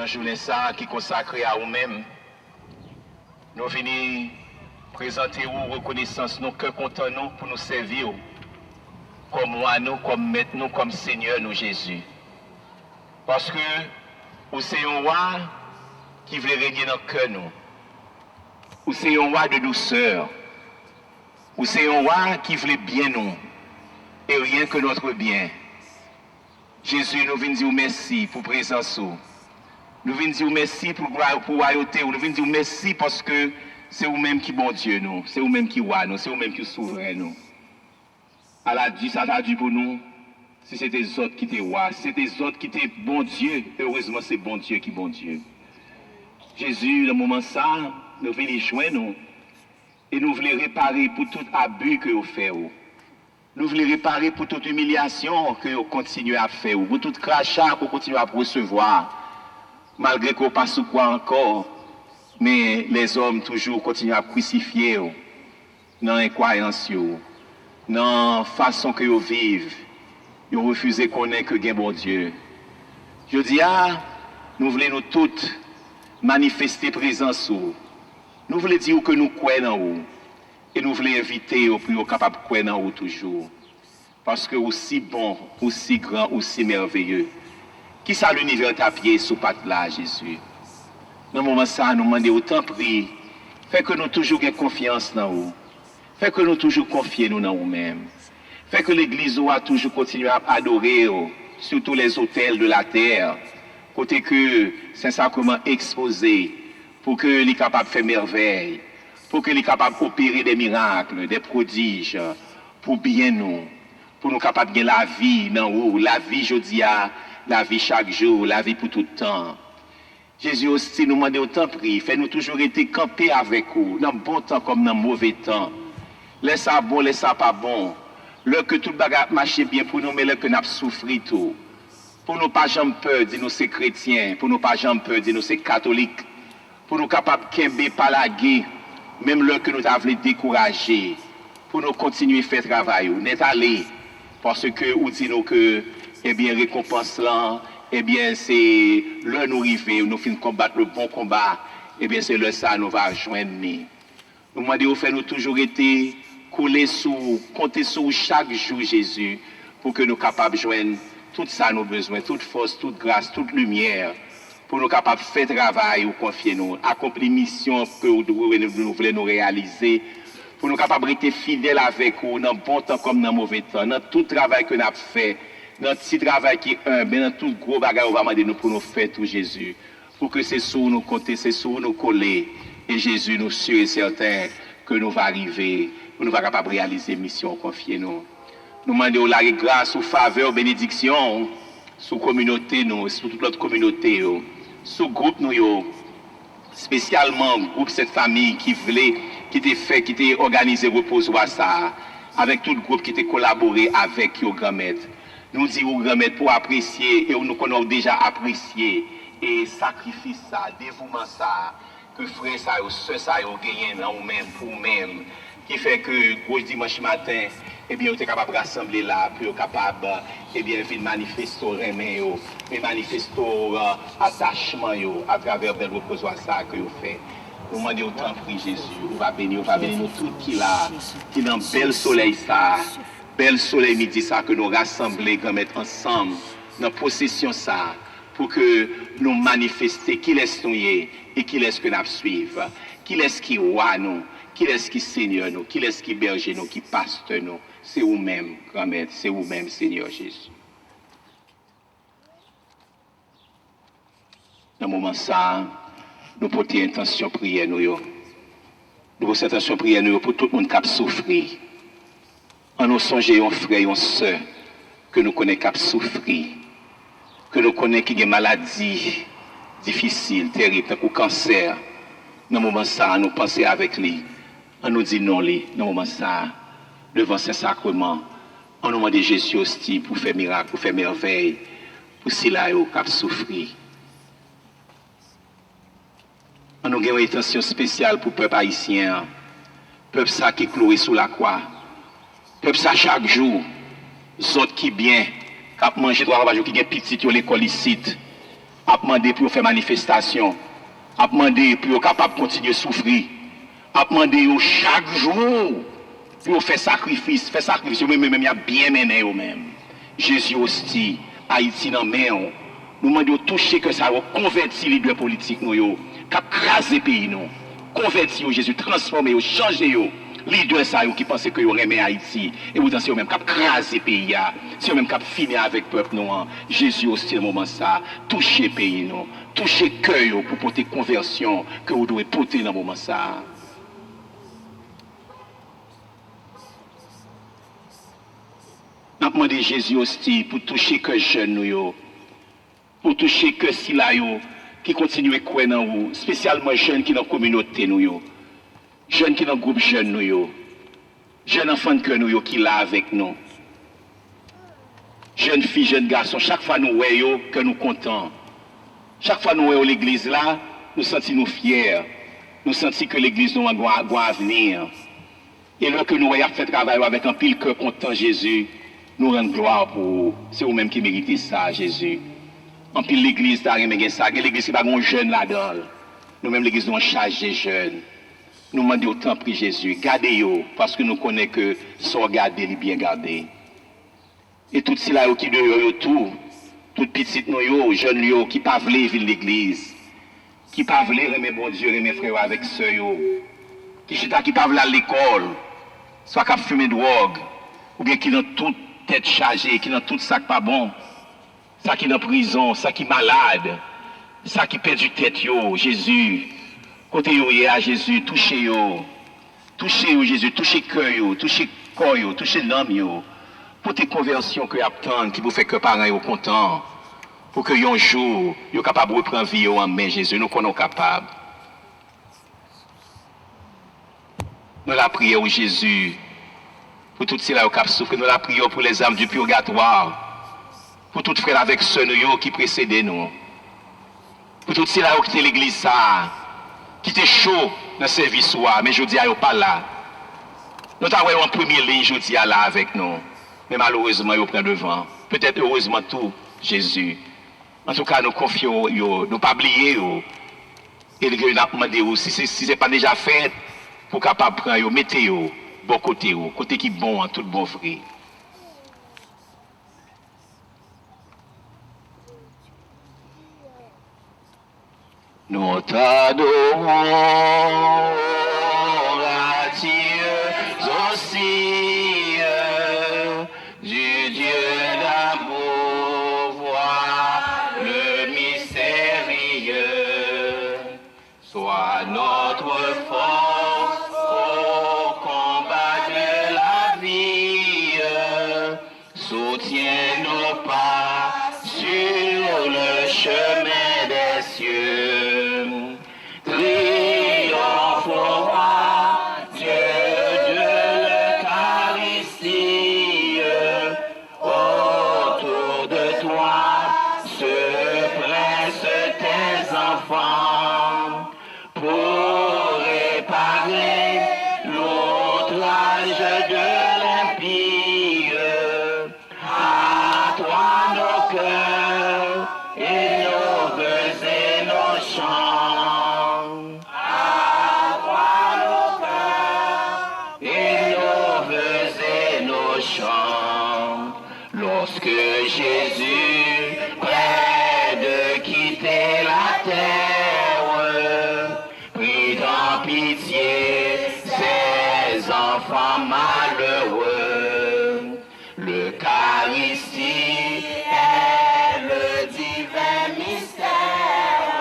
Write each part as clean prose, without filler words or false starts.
dans journée ça qui est consacrée à nous-mêmes, nous venons présenter aux reconnaissance nos cœurs contents nous pour nous servir comme roi nous, comme maître nous, comme Seigneur nous Jésus. Parce que vous c'est un roi qui veut régner dans le cœur nous. Vous c'est un roi de douceur. Vous c'est un roi qui veut bien nous et rien que notre bien. Jésus, nous venons dire merci pour présence. Nous venons dire merci pour royauté. Nous venons dire merci parce que c'est vous-même qui bon Dieu nous. C'est vous-même qui roi nous. C'est vous-même qui souverain nous. Allah dit, ça t'a dit pour nous. Si c'était les autres qui étaient rois, si c'était les autres qui étaient bon Dieu, heureusement c'est bon Dieu qui est bon Dieu. Jésus, dans le moment ça, nous venons joindre nous. Et nous voulons réparer pour tout abus que vous faites. Nous voulons réparer pour toute humiliation que vous continuez à faire, pour tout crachat que vous continuez à recevoir, malgré qu'on passe sous quoi encore, mais les hommes toujours continuent à crucifier dans l'incroyance, dans la façon que vous vivez, ils refusent de connaître que bien bon Dieu. Je dis, nous voulons nous toutes manifester présence. Nous voulons dire que nous croyons en vous. Et nous voulons inviter au plus capable de croire en vous toujours. Parce que aussi bon, aussi grand, aussi merveilleux. Qui ça l'univers t'a pied sous patte là, Jésus? Dans le moment ça, nous demandons autant prier. Fait que nous toujours ayons confiance dans vous. Fait que nous toujours confions nous dans vous-mêmes. Fait que l'Église a toujours continué à adorer sur tous les autels de la terre. Côté que Saint-Sacrement exposé pour que les capables de faire merveille. Pour qu'il soit capable d'opérer des miracles, des prodiges, pour bien nous, pour nous capables de la vie dans nous, la vie jeudi, la vie chaque jour, la vie pour tout le temps. Jésus aussi nous demande autant prier, fait-nous toujours être campés avec vous, dans le bon temps comme dans le mauvais temps. Laisse ça bon, laisse ça pas bon. Là que tout le bagage marche bien pour nous, mais là que nous avons souffert tout. Pour nous pas jamais peur, dis-nous c'est chrétiens, pour nous pas jamais peur, dis-nous c'est catholiques, pour nous capables de kembe par la guerre. Même là que nous avons découragé pour nous continuer à faire travail, nous sommes allés parce que nous disons que eh bien récompense là, eh bien c'est là nous arrivons, nous finissons combattre le bon combat, eh bien c'est là ça nous va joindre. Nous demandons faire nous toujours été collés sous, compter sur chaque jour Jésus pour que nous capables de joindre tout ça nous besoin, toute force, toute grâce, toute lumière. Pour nous capables de faire travail ou confier nous, accomplir mission que nous voulons nous réaliser, pour nous capables de rester fidèles avec vous, dans le bon temps comme dans le mauvais temps, dans tout travail que nous avons fait, dans le petit travail qui est humble, dans tout gros bagage qu'on va demander nous pour nous faire tout Jésus, pour que c'est sur nous compter, c'est sur nous coller, et Jésus nous sûr et certain que nous va arriver, pour nous va capable de réaliser mission, confier nous. Nous demandons la grâce, ou faveur, bénédiction, sur la communauté, nous, sur toute notre communauté. Sous groupe nous, spécialement groupe cette famille qui voulait, qui était fait, qui était organisé reposoir ça, avec tout le groupe qui était collaboré avec nos grand-mères. Nous disons aux grand-mères pour apprécier et nous connaissons déjà apprécié et sacrifice ça, dévouement ça, que frère ça, soeur ça, gagné dans nous-mêmes, pour nous-mêmes, qui fait que gros dimanche matin, eh bien, on est capable de rassembler là, puis on est capable, eh bien, de manifester remède, de manifester attachement à travers le reposoir ça que vous faites. Nous demandons autant prix Jésus, on va bénir nous tout qui là, qui dans le bel soleil ça, bel soleil midi ça, que nous rassembler, qu'on mette ensemble, dans possession ça, pour que nous manifestions qui laisse nous et qui laisse que nous suivons, qui laisse qui roi nous, qui laisse qui Seigneur nous, qui laisse qui berge nous, qui pasteur nous. C'est vous-même, grand-mère, c'est vous-même, Seigneur Jésus. Dans le moment ça, nous portons intention de prier nous. Nous portons intention de prier nous pour tout le monde qui a souffert. En nous songeons, frère et soeur, que nous connaissons qui a souffert, que nous connaissons qui a des maladies difficiles, terribles, comme le cancer. Dans le moment ça, nous pensons avec lui. On nous dit non, lui, dans le moment ça. Devant ce sacrement, on nous demande Jésus aussi pour faire miracle, pour faire merveille, pour ceux qui ont souffert. On nous avons une intention spéciale pour le peuple haïtien, peuple ça qui est cloué sous la croix, peuple ça chaque jour, les autres qui bien, qui mangent droit à qui ont petit à l'école ici, a demandé pour faire manifestation, a demandé pour être capable de continuer à souffrir, a demandé chaque jour pour faire sacrifice, même il y a bien mené même. Jésus aussi, Haïti dans main. Nous demandons toucher que ça convertir les leaders politiques nous, cap craser pays nous, convertir Jésus, transformer, changer leaders ça qui pensent que vous aimez Haïti et vous pensez même cap craser pays c'est même cap finir avec peuple nous. Jésus aussi dans moment ça, toucher pays nous, toucher cœur pour porter conversion que vous devez porter dans moment ça. Nous demandons Jésus aussi pour toucher que jeunes nous, pour toucher que si là qui continue à croire dans vous, spécialement jeunes qui dans la communauté nous, jeunes qui dans le groupe jeunes nous, jeunes enfants de nous qui là avec nous, jeunes filles, jeunes garçons, chaque fois nous voyons que nous contents, chaque fois nous voyons l'église là, nous sentons nous fiers, nous sentons que l'église nous a un avenir. Et là que nous voyons faire travail avec un pile cœur content Jésus, nous rendons gloire pour vous. C'est vous-même qui méritez ça, Jésus. En pile l'église, l'église qui n'a pas de jeunes là-dedans. Nous-mêmes, l'église, nous en charge des jeunes. Nous demandons autant pour Jésus. Gardez-vous, parce que nous connaissons que soit gardé, il est bien gardé. Et tout cela qui dehors tout, tout petit nous, jeunes qui ne peuvent pas vivre l'église, qui ne peuvent pas aimer bon Dieu, aimer frères avec ceux qui ne peuvent pas aller à l'école, soit qui fument de drogue, ou bien qui ont toute tête chargée, qui ont tout ça pas bon, ça qui est en prison, ça qui est malade, ça qui perd du tête, Jésus, côté yo, à Jésus, touchez-yo, Jésus, touchez cœur, touchez corps, touchez l'âme, pour tes conversions que vous attendez, qui vous fait que parents soient contents, pour que un jour, vous soyez capable de reprendre vie en main, Jésus, nous sommes capables. Nous la prions, Jésus, pour toutes ceux qui souffrent, nous la prions pour les âmes du purgatoire, pour tous frères avec ceux qui précédaient nous, pour tous ceux qui quitté l'église, qui étaient chauds dans le service, mais je dis à eux pas là. Nous avons en première ligne, je dis à là avec nous, mais malheureusement, ils prennent devant. Peut-être heureusement tout, Jésus. En tout cas, nous confions, nous ne pas oublier, et nous demandons si ce n'est pas déjà fait, pour capable de prendre, mettez-vous, bon côté, côté qui est bon en tout bon frère. Nous t'adorons à Dieu aussi, du Dieu d'amour, voir le mystérieux, soit notre force au combat de la vie, soutiens nos pas sur le chemin des cieux. Lorsque Jésus, près de quitter la terre, prit en pitié ses enfants malheureux, l'Eucharistie est le divin mystère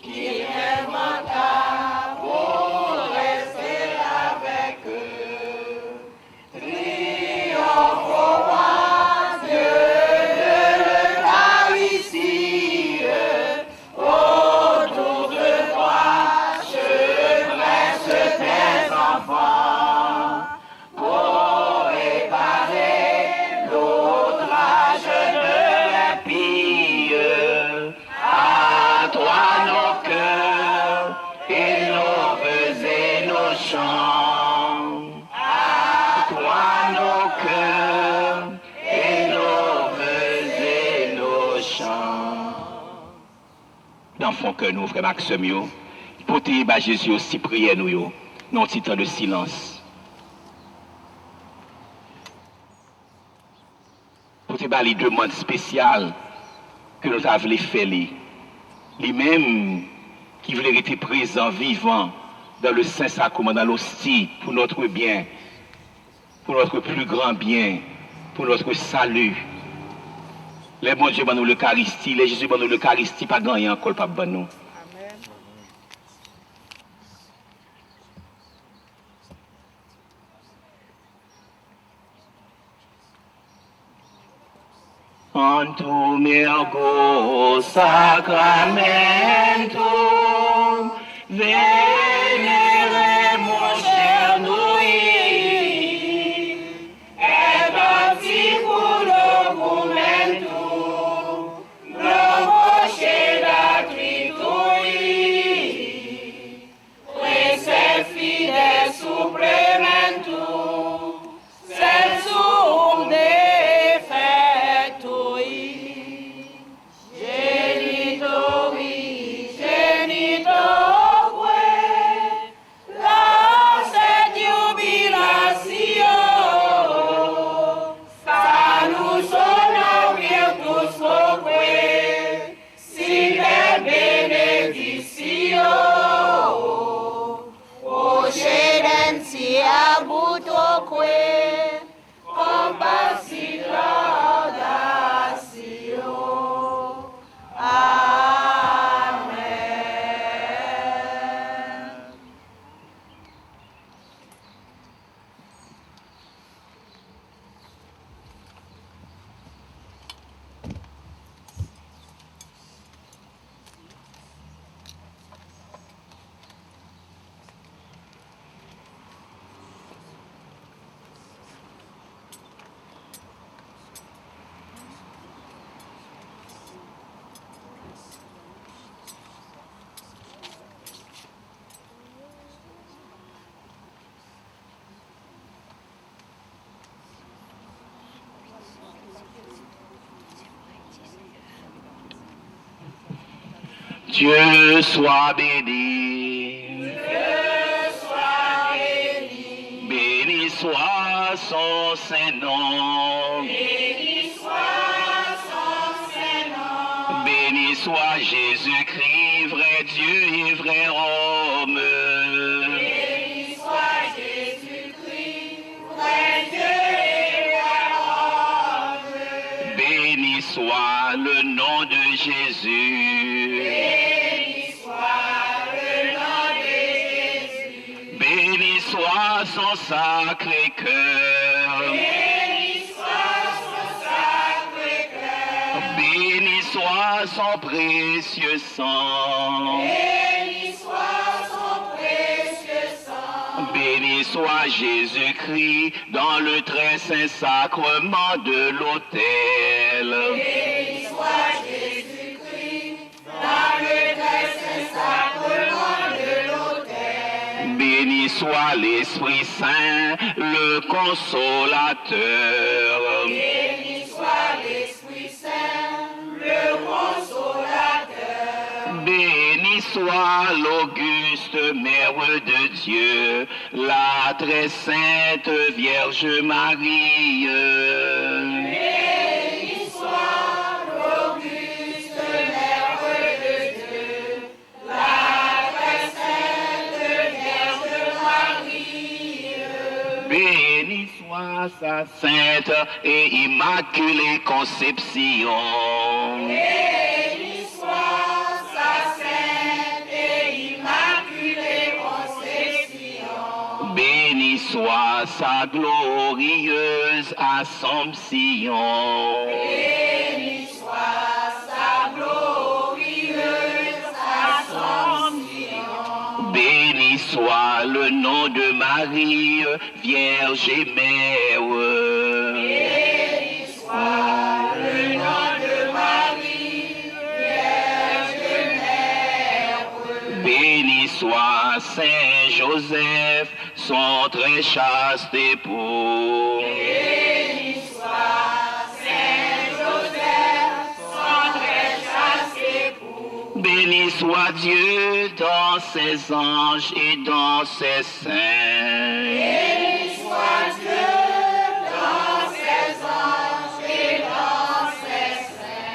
qui inventa pour rester avec eux. Triomphe au roi Dieu de l'Eucharistie, autour de toi je presse tes enfants pour réparer l'eau. font que nous, frère Maxime, portez Jésus aussi prier nous, non petit temps de silence. Portez les demandes spéciales que nous avons fait, lui-même qui voulait être présent, vivant dans le Saint-Sacrement, dans l'hostie, pour notre bien, pour notre plus grand bien, pour notre salut. Les bons Dieu nous l'Eucharistie, les Jésus nous l'Eucharistie, pas gagné encore, pas bon nous. Antum ergo sacramentum veneremos cernui et articulo documentum provocedat tritui quae fides suprementum sensum Dieu soit béni. Dieu soit béni. Béni soit son Saint-Nom. Béni soit son Saint-Nom. Béni soit Jésus-Christ, vrai Dieu et vrai homme. Béni soit Jésus-Christ, vrai Dieu et vrai homme. Béni soit le nom de Jésus. Son Sacré-Cœur. Béni soit son Sacré-Cœur. Béni soit son précieux sang. Béni soit son précieux sang. Béni soit Jésus-Christ dans le très saint sacrement de l'autel. Béni soit Jésus-Christ dans le très saint sacrement de l'autel. Béni soit l'Esprit Saint, le Consolateur. Béni soit l'Esprit Saint, le Consolateur. Béni soit l'auguste Mère de Dieu, la très sainte Vierge Marie. Béni soit l'auguste Mère de Dieu, la très sainte Vierge Marie. Béni soit sa sainte et immaculée conception. Béni soit sa sainte et immaculée conception. Béni soit sa glorieuse Assomption. Béni soit sa glorieuse Assomption. Béni soit le nom de Marie, Vierge et Mère. Béni soit le nom de Marie, Vierge et Mère. Béni soit Saint Joseph, son très chaste époux. Béni soit Saint Joseph, son très chaste époux. Béni soit Dieu dans ses anges et dans ses saints. Béni soit Dieu dans ses anges et dans ses saints.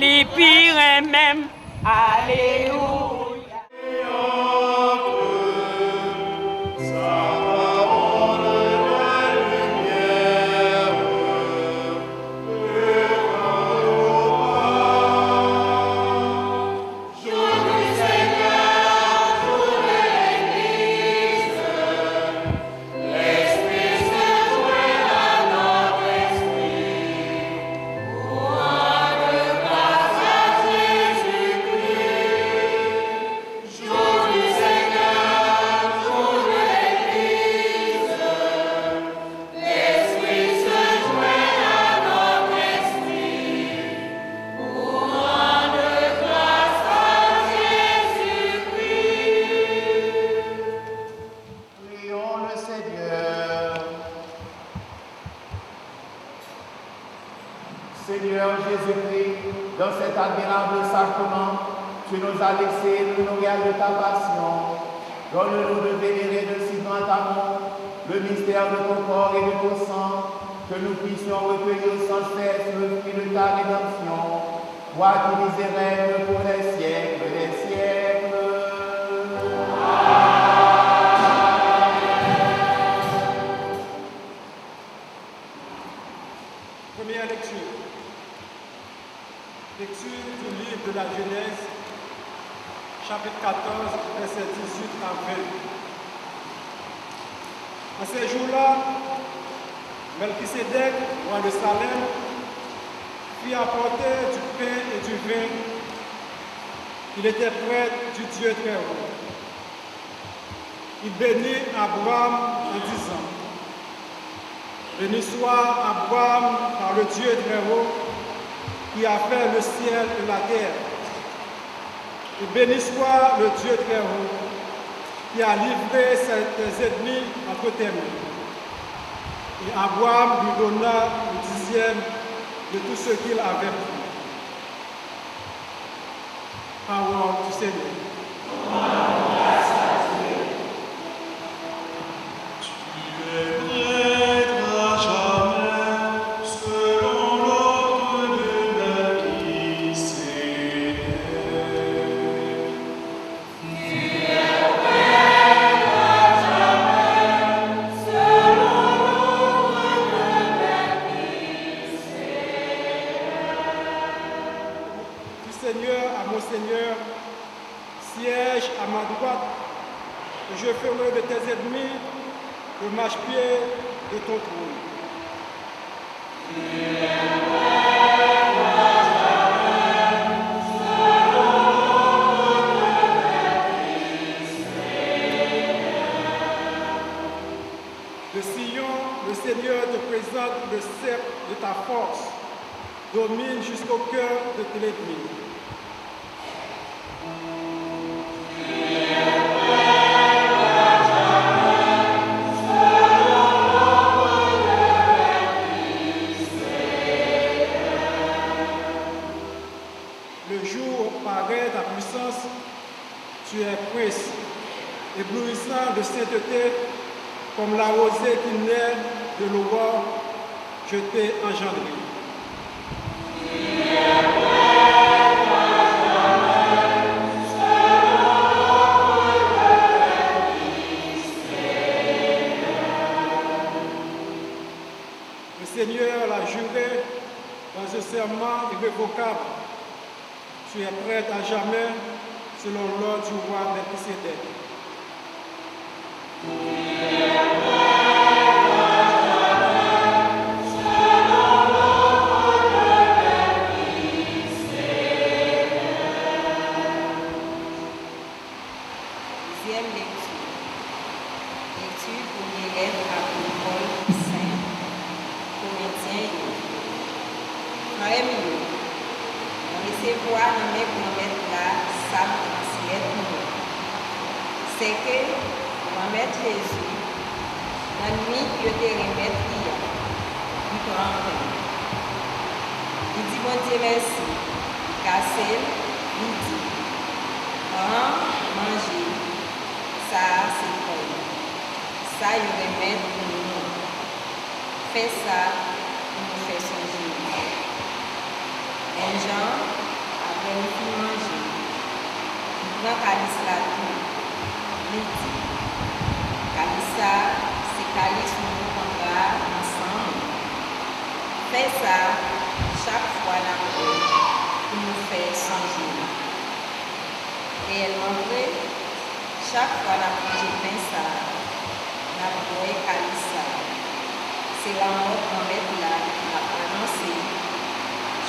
les pires même. Alléluia. Alléluia. Seigneur Jésus-Christ, dans cet admirable sacrement, tu nous as laissé le memorial de ta passion. Donne-nous de vénérer de si grand amour le mystère de ton corps et de ton sang, que nous puissions recueillir sans cesse le fruit de ta rédemption. Toi qui vis et règnes pour les siècles des siècles. Première lecture. Lecture du livre de la Genèse, chapitre 14, versets 18 à 20. En ces jours-là, Melchisédek, roi de Salem, fit apporter du pain et du vin. Il était prêtre du Dieu très haut. Il bénit Abraham en disant: béni soit Abraham par le Dieu très haut qui a fait le ciel et la terre. Et béni soit le Dieu très haut qui a livré ses ennemis entre tes mains. Et Abraham lui donna le 10e de tout ce qu'il avait pris. Parole du Seigneur. Seigneur, siège à ma droite, et je ferai de tes ennemis le marchepied de ton trône. De Sion, le Seigneur te présente le sceptre de ta force, domine jusqu'au cœur de tes ennemis. Tu es prince, éblouissant de sainteté, comme la rosée qui naît de l'aurore, je t'ai engendré. Le Seigneur l'a juré dans un serment irrévocable. Tu es prête à jamais, selon l'ordre du roi Melchisédek. Deuxième lecture. Lecture pour l'élève à Paul Saint, Corinthiens. Frère Mio, on laisse voir dans mes promesses là, ça transmet nous. C'est que, promesse Jésus, dans la nuit que te remettre hier, il prend pain. Il dit bon Dieu merci, cassé, il dit, manger. Ça, c'est bon. Ça, il remet pour nous. Fais ça, il nous fait songer. Un Jean, après nous finir manger, il prend calice là tout. Il dit, calice ça, c'est calice pour nous prendra ensemble. Fais ça, chaque fois là pour nous faire songer. Réellement vrai, chaque fois la mangé pain ça, la boue calice ça. C'est la mort qu'on met là, la prononcer,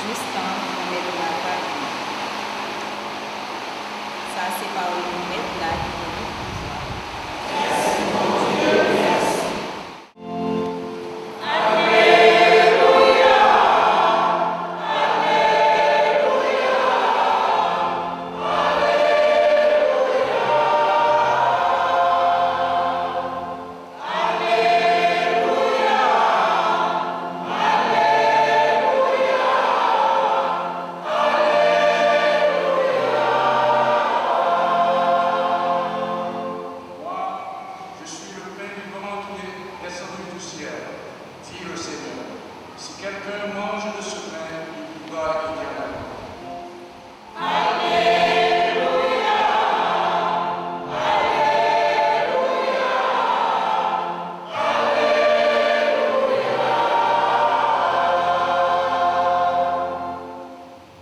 juste temps qu'on met la partie. Ça c'est par où on met là qui nous pouvoir. Merci mon Dieu, merci. Alléluia. poussière, dit le Seigneur. Si quelqu'un mange de ce pain, il vivra éternellement.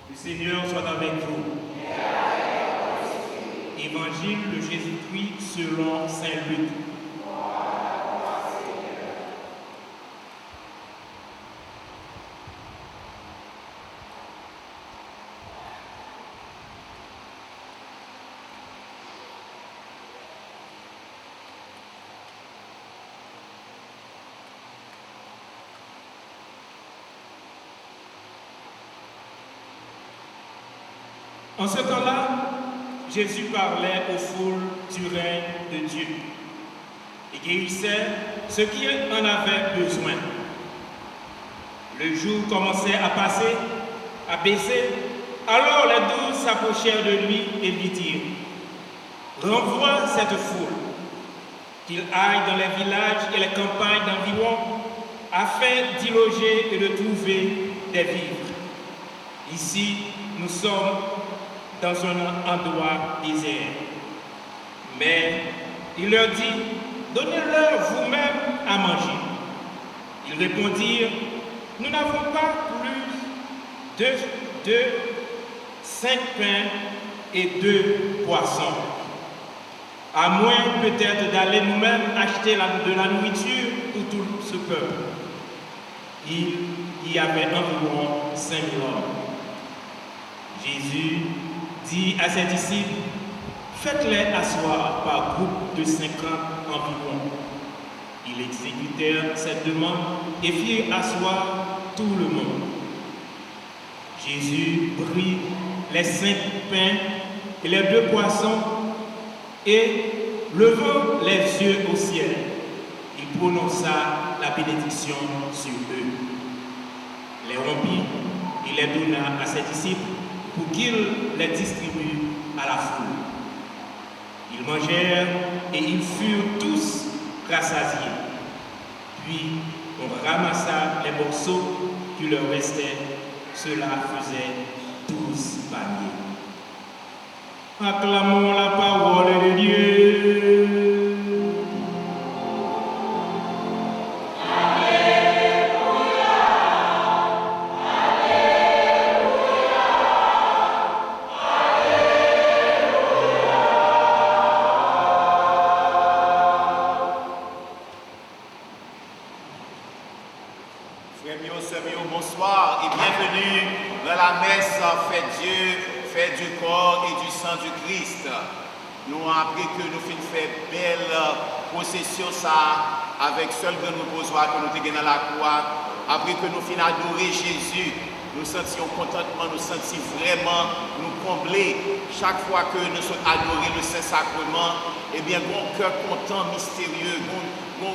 Le Seigneur soit avec vous. Évangile de Jésus-Christ selon saint Luc. En ce temps-là, Jésus parlait aux foules du règne de Dieu et guérissait ceux qui en avaient besoin. Le jour commençait à passer, à baisser, alors les 12 s'approchèrent de lui et lui dirent: renvoie cette foule, qu'il aille dans les villages et les campagnes d'environ, afin d'y loger et de trouver des vivres. Ici, nous sommes dans un endroit désert. Mais il leur dit: donnez-leur vous-même à manger. Ils répondirent: nous n'avons pas plus de 5 pains et 2 poissons. À moins peut-être d'aller nous-mêmes acheter de la nourriture pour tout ce peuple. Il y avait environ 5 000 hommes. Jésus dit à ses disciples: faites-les asseoir par groupe de 50 environ. Ils exécutèrent cette demande et firent asseoir tout le monde. Jésus prit les 5 pains et les 2 poissons et, levant les yeux au ciel, il prononça la bénédiction sur eux. Les rompit et les donna à ses disciples pour qu'ils les distribuent à la foule. Ils mangèrent et ils furent tous rassasiés. Puis on ramassa les morceaux qui leur restaient. Cela faisait 12 paniers. Acclamons la parole de Dieu. Bonsoir et bienvenue dans la messe fait du corps et du sang du Christ. Nous avons appris que nous faisons une belle procession ça avec seul grand reposoir que nous avons dans la croix. Après que nous finissons adorer Jésus, nous sentions contentement, nous sentions vraiment nous combler. Chaque fois que nous sommes adorés le Saint-Sacrement, eh bien, mon cœur content, mystérieux, mon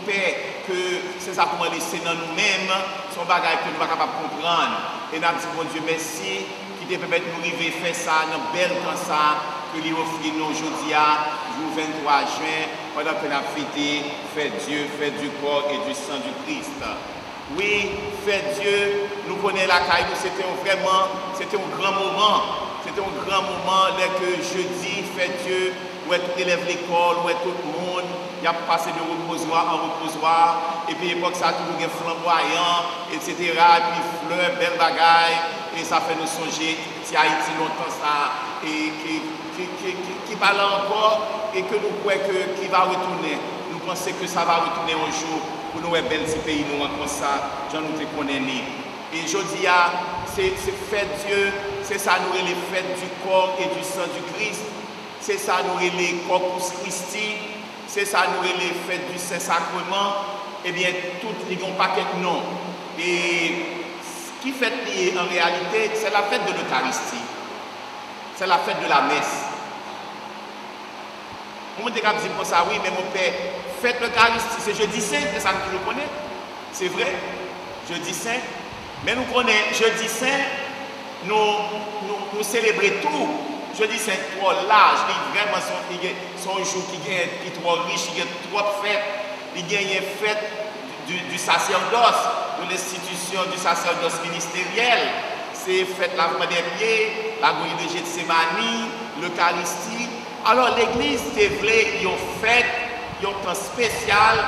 paix que Saint-Sacrement laissé dans nous-mêmes, son bagage que nous ne sommes pas capables de comprendre. Et nous disons, bon Dieu, merci, qui te permet de nous arriver à faire ça, dans bel temps ça, que lui offre nous aujourd'hui, jour 23 juin, pendant que nous avons fêté, fait Dieu, fait du corps et du sang du Christ. Oui, fait Dieu, nous connaissons la caille, c'était un grand moment. C'était un grand moment, dès que jeudi, fait Dieu, où tout élève l'école, où tout le monde, il a passé de reposoir en reposoir, et puis l'époque ça a toujours été flamboyant, etc. Et puis fleurs, belle bagaille, et ça fait nous songer si Haïti longtemps ça, et qui parle encore, et que nous croyons qu'il va retourner. Nous pensons que ça va retourner un jour pour nous être bel petit pays, nous comme ça, j'en nous te connais. Et je dis, c'est fête Dieu, c'est ça nous les fêtes du corps et du sang du Christ, c'est ça nous les Corpus Christi, c'est ça nous les fêtes du Saint-Sacrement, eh bien, toutes les ont paquet de noms. Et ce qui fait lié en réalité, c'est la fête de l'Eucharistie, c'est la fête de la messe. On me dit pour ça, oui, mais mon père, fête l'Eucharistie, c'est jeudi saint, c'est ça que je connais, c'est vrai, jeudi saint. Mais nous connaissons, jeudi saint, nous célébrons tout. Jeudi saint, trop large, vraiment son jour qui est trop riche, qui est trop fête. il y a une fête du sacerdoce, de l'institution du sacerdoce ministériel. C'est fête lavement des pieds, la gouille de Gethsémani, l'Eucharistie. Alors l'église développe une fête, un temps spécial,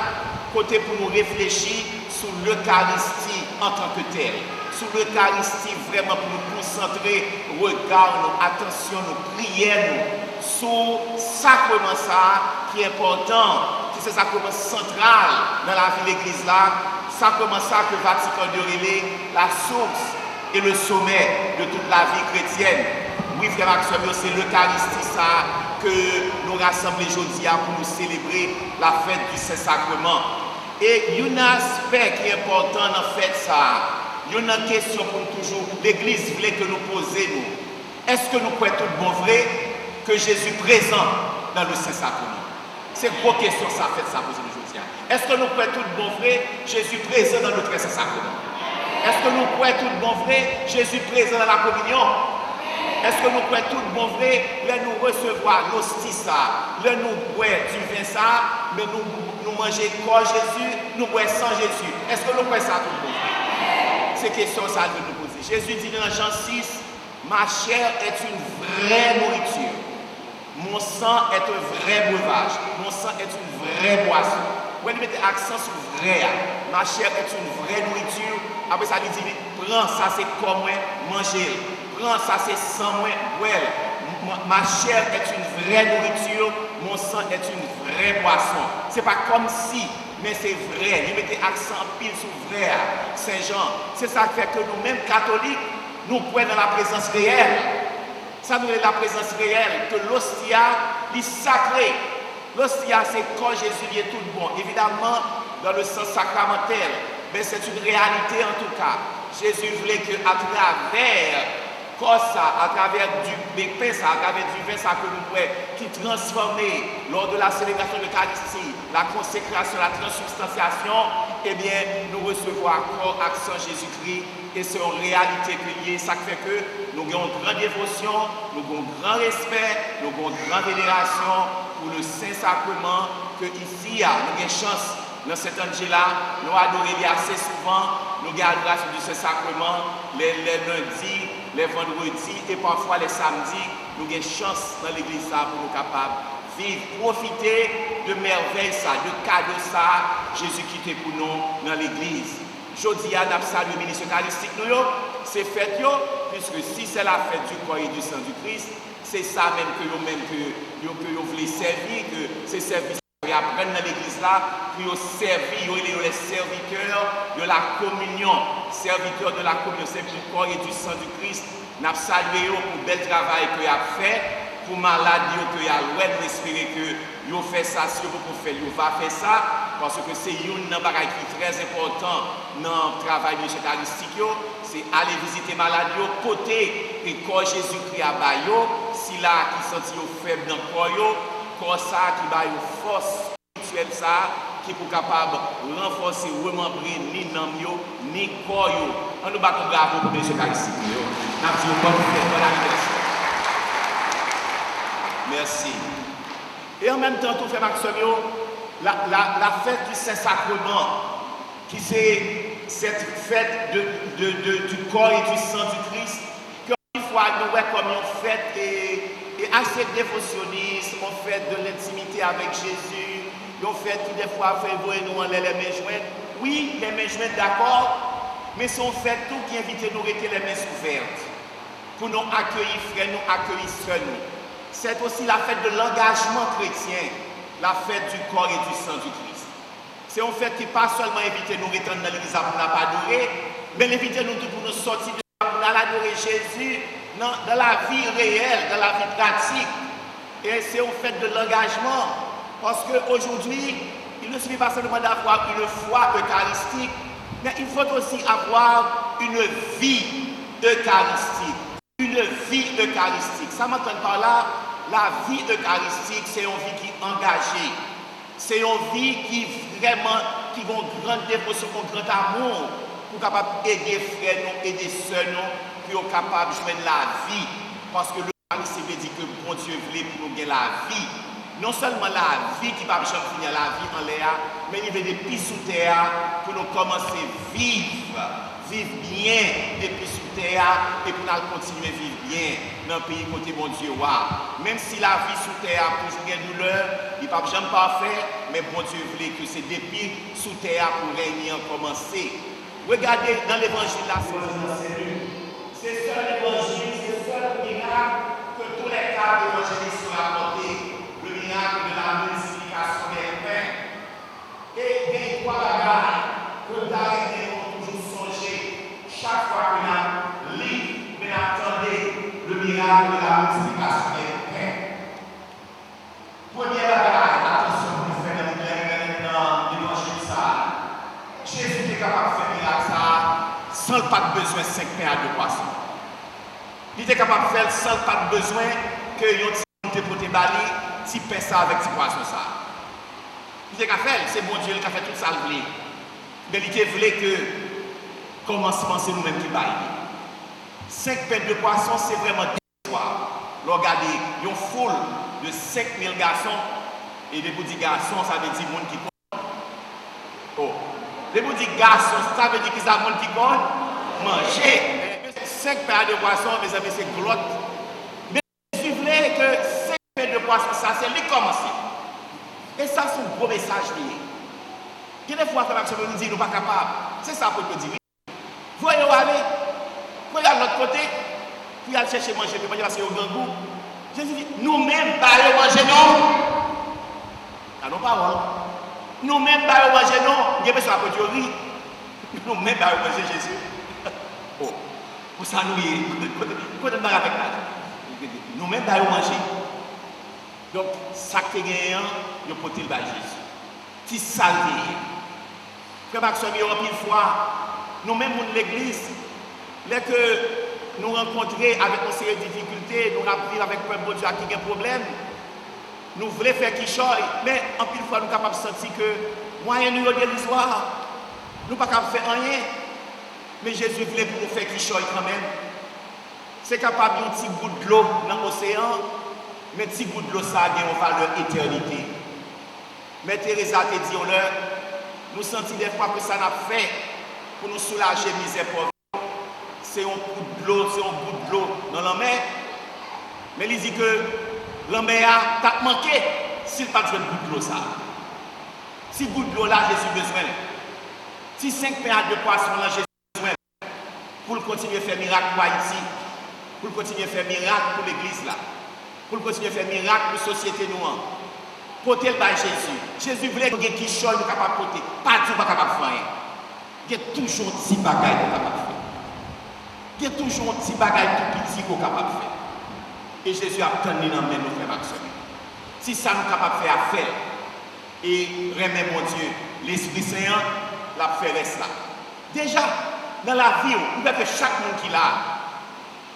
côté pour nous réfléchir sur l'Eucharistie en tant que telle. Sur l'Eucharistie, vraiment pour nous concentrer, regard, nos attention, nos prières, sur sacrement ça qui est important, qui c'est sacrement central dans la vie de l'église là, sacrement ça que Vatican II relève, la source et le sommet de toute la vie chrétienne. Oui, frère Maxime, c'est l'Eucharistie ça que nous rassemblons aujourd'hui pour nous célébrer la fête du Saint-Sacrement. Et il y a un aspect qui est important dans la fête ça. Il y a une question pour nous toujours. L'Église voulait que nous posions. Est-ce que nous croyons tout bon vrai que Jésus est présent dans le Saint-Sacrement? C'est une grosse question ça fait ça poser aujourd'hui. Est-ce que nous croyons tout bon vrai Jésus est présent dans notre Saint-Sacrement? Est-ce que nous croyons tout bon vrai Jésus est présent dans la communion? Est-ce que nous croyons tout bon vrai là nous recevoir l'hostie ça, là nous boire du vin ça, mais nous manger corps Jésus, nous boire sans Jésus? Est-ce que nous croyons ça tout bon vrai? Ces questions, ça veut nous poser. Jésus dit dans Jean 6, ma chair est une vraie nourriture. Mon sang est un vrai breuvage. Mon sang est une vraie boisson. Vous pouvez mettre accent sur vrai. Ma chair est une vraie nourriture. Après ça, il dit, prends ça, c'est comme moi, mangez. Prends ça, c'est sans moi, well. Ma chair est une vraie nourriture. Mon sang est une vraie boisson. Ce n'est pas comme si. Mais c'est vrai, il mettait accent pile sur vrai, Saint-Jean. C'est ça qui fait que nous-mêmes, catholiques, nous croyons dans la présence réelle. Ça nous est la présence réelle, que l'hostia est sacré. L'hostia, c'est quand Jésus est tout bon. Évidemment, dans le sens sacramentel, mais c'est une réalité en tout cas. Jésus voulait qu'à travers ça, à travers du pain, à travers du vin, ça que nous pouvons, qui transformer lors de la célébration de l'Eucharistie, la consécration, la transubstantiation, eh bien, nous recevons encore accent Jésus-Christ, et c'est en réalité que ça fait que nous avons une grande dévotion, nous avons un grand respect, nous avons une grande vénération pour le Saint-Sacrement, que ici, nous avons une chance. Dans cet ange-là, nous adorons assez souvent, nous avons l'adoration du Saint-Sacrement, les lundis, les vendredis et parfois les samedis, nous avons chance dans l'église pour nous capables de vivre, profiter de merveilles, de cadeaux, Jésus qui était pour nous dans l'église. Aujourd'hui, nous avons salué le ministre eucharistique, c'est fête, puisque si c'est la fête du corps et du sang du Christ, c'est ça même que vous voulez servir, que c'est service. Ils apprennent dans l'église là, puis ils servent, ils les serviteurs de la communion. Serviteurs de la communion, c'est du corps et du sang du Christ. Nous avons salué pour le bel travail qu'ils ont fait, pour maladie qu'ils ont fait, nous espérons qu'ils ont fait ça, si vous pouvez faire, ils vont faire ça, parce que c'est un bagage qui est très important dans le travail de l'Eucharistique, c'est aller visiter maladie, côté et corps Jésus-Christ à Bayo, si là qui sentit faible dans le corps, comme ça qui va une force spirituelle ça qui est capable de renforcer remembrer ni nam yo ni corps yo. On nous battons bravo pour monsieur Eucharistique. N'a dit bonne fête, bon anniversaire. Merci. Et en même temps tout fait Maxime la fête du Saint-Sacrement qui c'est cette fête du corps et du sang du Christ qu'une fois nous voyons comme une fête et assez dévotionniste, on fait de l'intimité avec Jésus, on fait tout des fois faire nous en les mains jointes. Oui, les mains jointes d'accord, mais si on fait tout qui invite nous à rester les mains ouvertes pour nous accueillir frères, nous accueillir sœurs. C'est aussi la fête de l'engagement chrétien, la fête du corps et du sang du Christ. C'est une fête qui pas seulement invite nous à rester dans l'église pour nous adorer, mais invite nous pour nous sortir de là pour adorer Jésus. Dans la vie réelle, dans la vie pratique. Et c'est au fait de l'engagement. Parce qu'aujourd'hui, il ne suffit pas seulement d'avoir une foi eucharistique, mais il faut aussi avoir une vie eucharistique. Une vie eucharistique. Ça m'entend par là, la vie eucharistique, c'est une vie qui est engagée. C'est une vie qui vraiment, qui a une grande dévotion, un grand amour, pour capable aider frères, nous, aider sœurs, nous, pour être capable de jouer la vie. Parce que le Christ dit que bon Dieu voulait pour nous gagner la vie. non seulement la vie qui va jamais finir la vie en l'air, mais il veut des pieds sous terre pour nous commencer à vivre bien depuis sous terre et pour nous continuer à vivre bien dans le pays côté bon Dieu. Même si la vie sous terre a toujours une douleur, il ne va jamais parfait, mais bon Dieu voulait que c'est depuis sous terre pour régner commencer. Regardez dans l'évangile là, c'est seul l'évangile, c'est seul miracle que tous les cas d'évangélisme sont rapportés. Le miracle de la multiplication des pains. Et des trois bagages que d'arrêter ont toujours songé. Chaque fois que nous lisons, nous attendons le miracle de la multiplication des pains. Premier bagage, attention pour nous faire dans l'évangile ça. Jésus est capable de faire un miracle ça sans pas de besoin de 5 pains à 2 poissons. Il était capable de faire sans pas de besoin que yon ti pour te bali, ti pain ça avec ti poisson ça. Il était capable de faire, c'est bon Dieu qui a fait tout ça le voulait. Mais il était voulu que commencement c'est nous-mêmes qui baillons. 5 pains de poisson c'est vraiment d'histoire. Regardez, il y a une foule de 5000 garçons et des petits garçons ça veut dire monde qui compte. Oh. Les petits garçons, ça veut dire qu'ils ont monde qui compte manger. 5 pains de poisson, mes amis, c'est glotte. Mais si vous voulez que 5 pains de poisson, ça, c'est lui commencer. Et ça, c'est un gros message lié. Il y a des fois, nous dit, nous ne sommes pas capables. C'est ça pour te dire. Voyez aller, voyez à l'autre côté, puis aller chercher manger, puis parce qu'il y a un grand goût. Jésus dit, nous-mêmes, allons manger, non. À nos paroles. Nous-mêmes, allons manger, non. Il y a besoin de la théorie. Nous-mêmes, allons manger Jésus. Oh. Pour ça, nous y côté de avec là. Nous-mêmes, nous manger. Donc, ça qui est gagnant, nous portons le bas Jésus. Qui salvé. Frère Maxime, il y a une fois, nous-mêmes, l'église, dès que nous rencontrons avec une série de difficultés, nous vivons avec un bon Dieu qui a un problème, nous voulons faire qui choye, mais en plus de fois, nous sommes capables de sentir que moyen nous de l'histoire, nous ne sommes pas capables de faire rien. Mais Jésus voulait pour nous faire qui choye quand même. C'est capable d'un petit bout de l'eau dans l'océan, mais petit bout de l'eau ça a une valeur éternité. Mais Teresa te dit, nous sentons des fois que ça n'a fait pour nous soulager misère pauvre. C'est un bout de l'eau, c'est un bout de l'eau dans la mer. Mais il dit que la mer a manqué s'il pas de bout de l'eau ça. Si bout de l'eau là, Jésus besoin. Si 5 pains à 2 poissons là, Jésus pour continuer à faire miracle pour Haïti, pour continuer à faire miracle pour l'église là, pour continuer à faire miracle pour la société noire. Porter le bas Jésus. Jésus voulait que qui choisit nous capable de porter. Pas tout pas capable de faire rien. Il y a toujours un petit bagage qu'on capable de faire. Il y a toujours un petit bagage tout petit qu'on capable de faire. Et Jésus a tenu dans nos frères Maxime. Si ça nous capable de faire à faire, et remet mon Dieu, l'Esprit Saint, l'a fait reste là. Déjà, dans la vie, nous voulons que chaque monde qui l'a,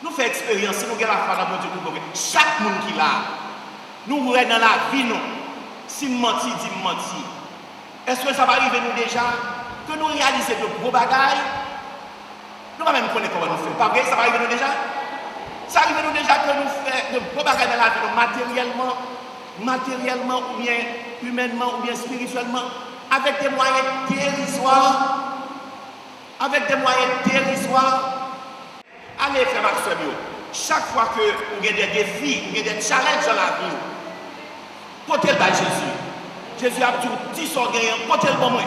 nous faisons expérience, si nous avons la foi dans mon Dieu, chaque monde qui l'a, nous voulons dans la vie, nous, si nous mentons, dit mentir. Est-ce que ça va arriver nous déjà, que nous réalisons de gros bagailles, nous ne même connaître comment nous faire. Pas vrai, ça va arriver nous déjà? Ça arrive nous déjà que nous faisons de gros bagailles dans la vie, matériellement, ou bien humainement, ou bien spirituellement, avec des moyens dérisoires. Avec des moyens dérisoires. Allez, frère Maxime, chaque fois que vous avez des défis, vous avez des challenges dans la vie, portez le bas Jésus. Jésus a dit, 10 organes, portez le bon moins.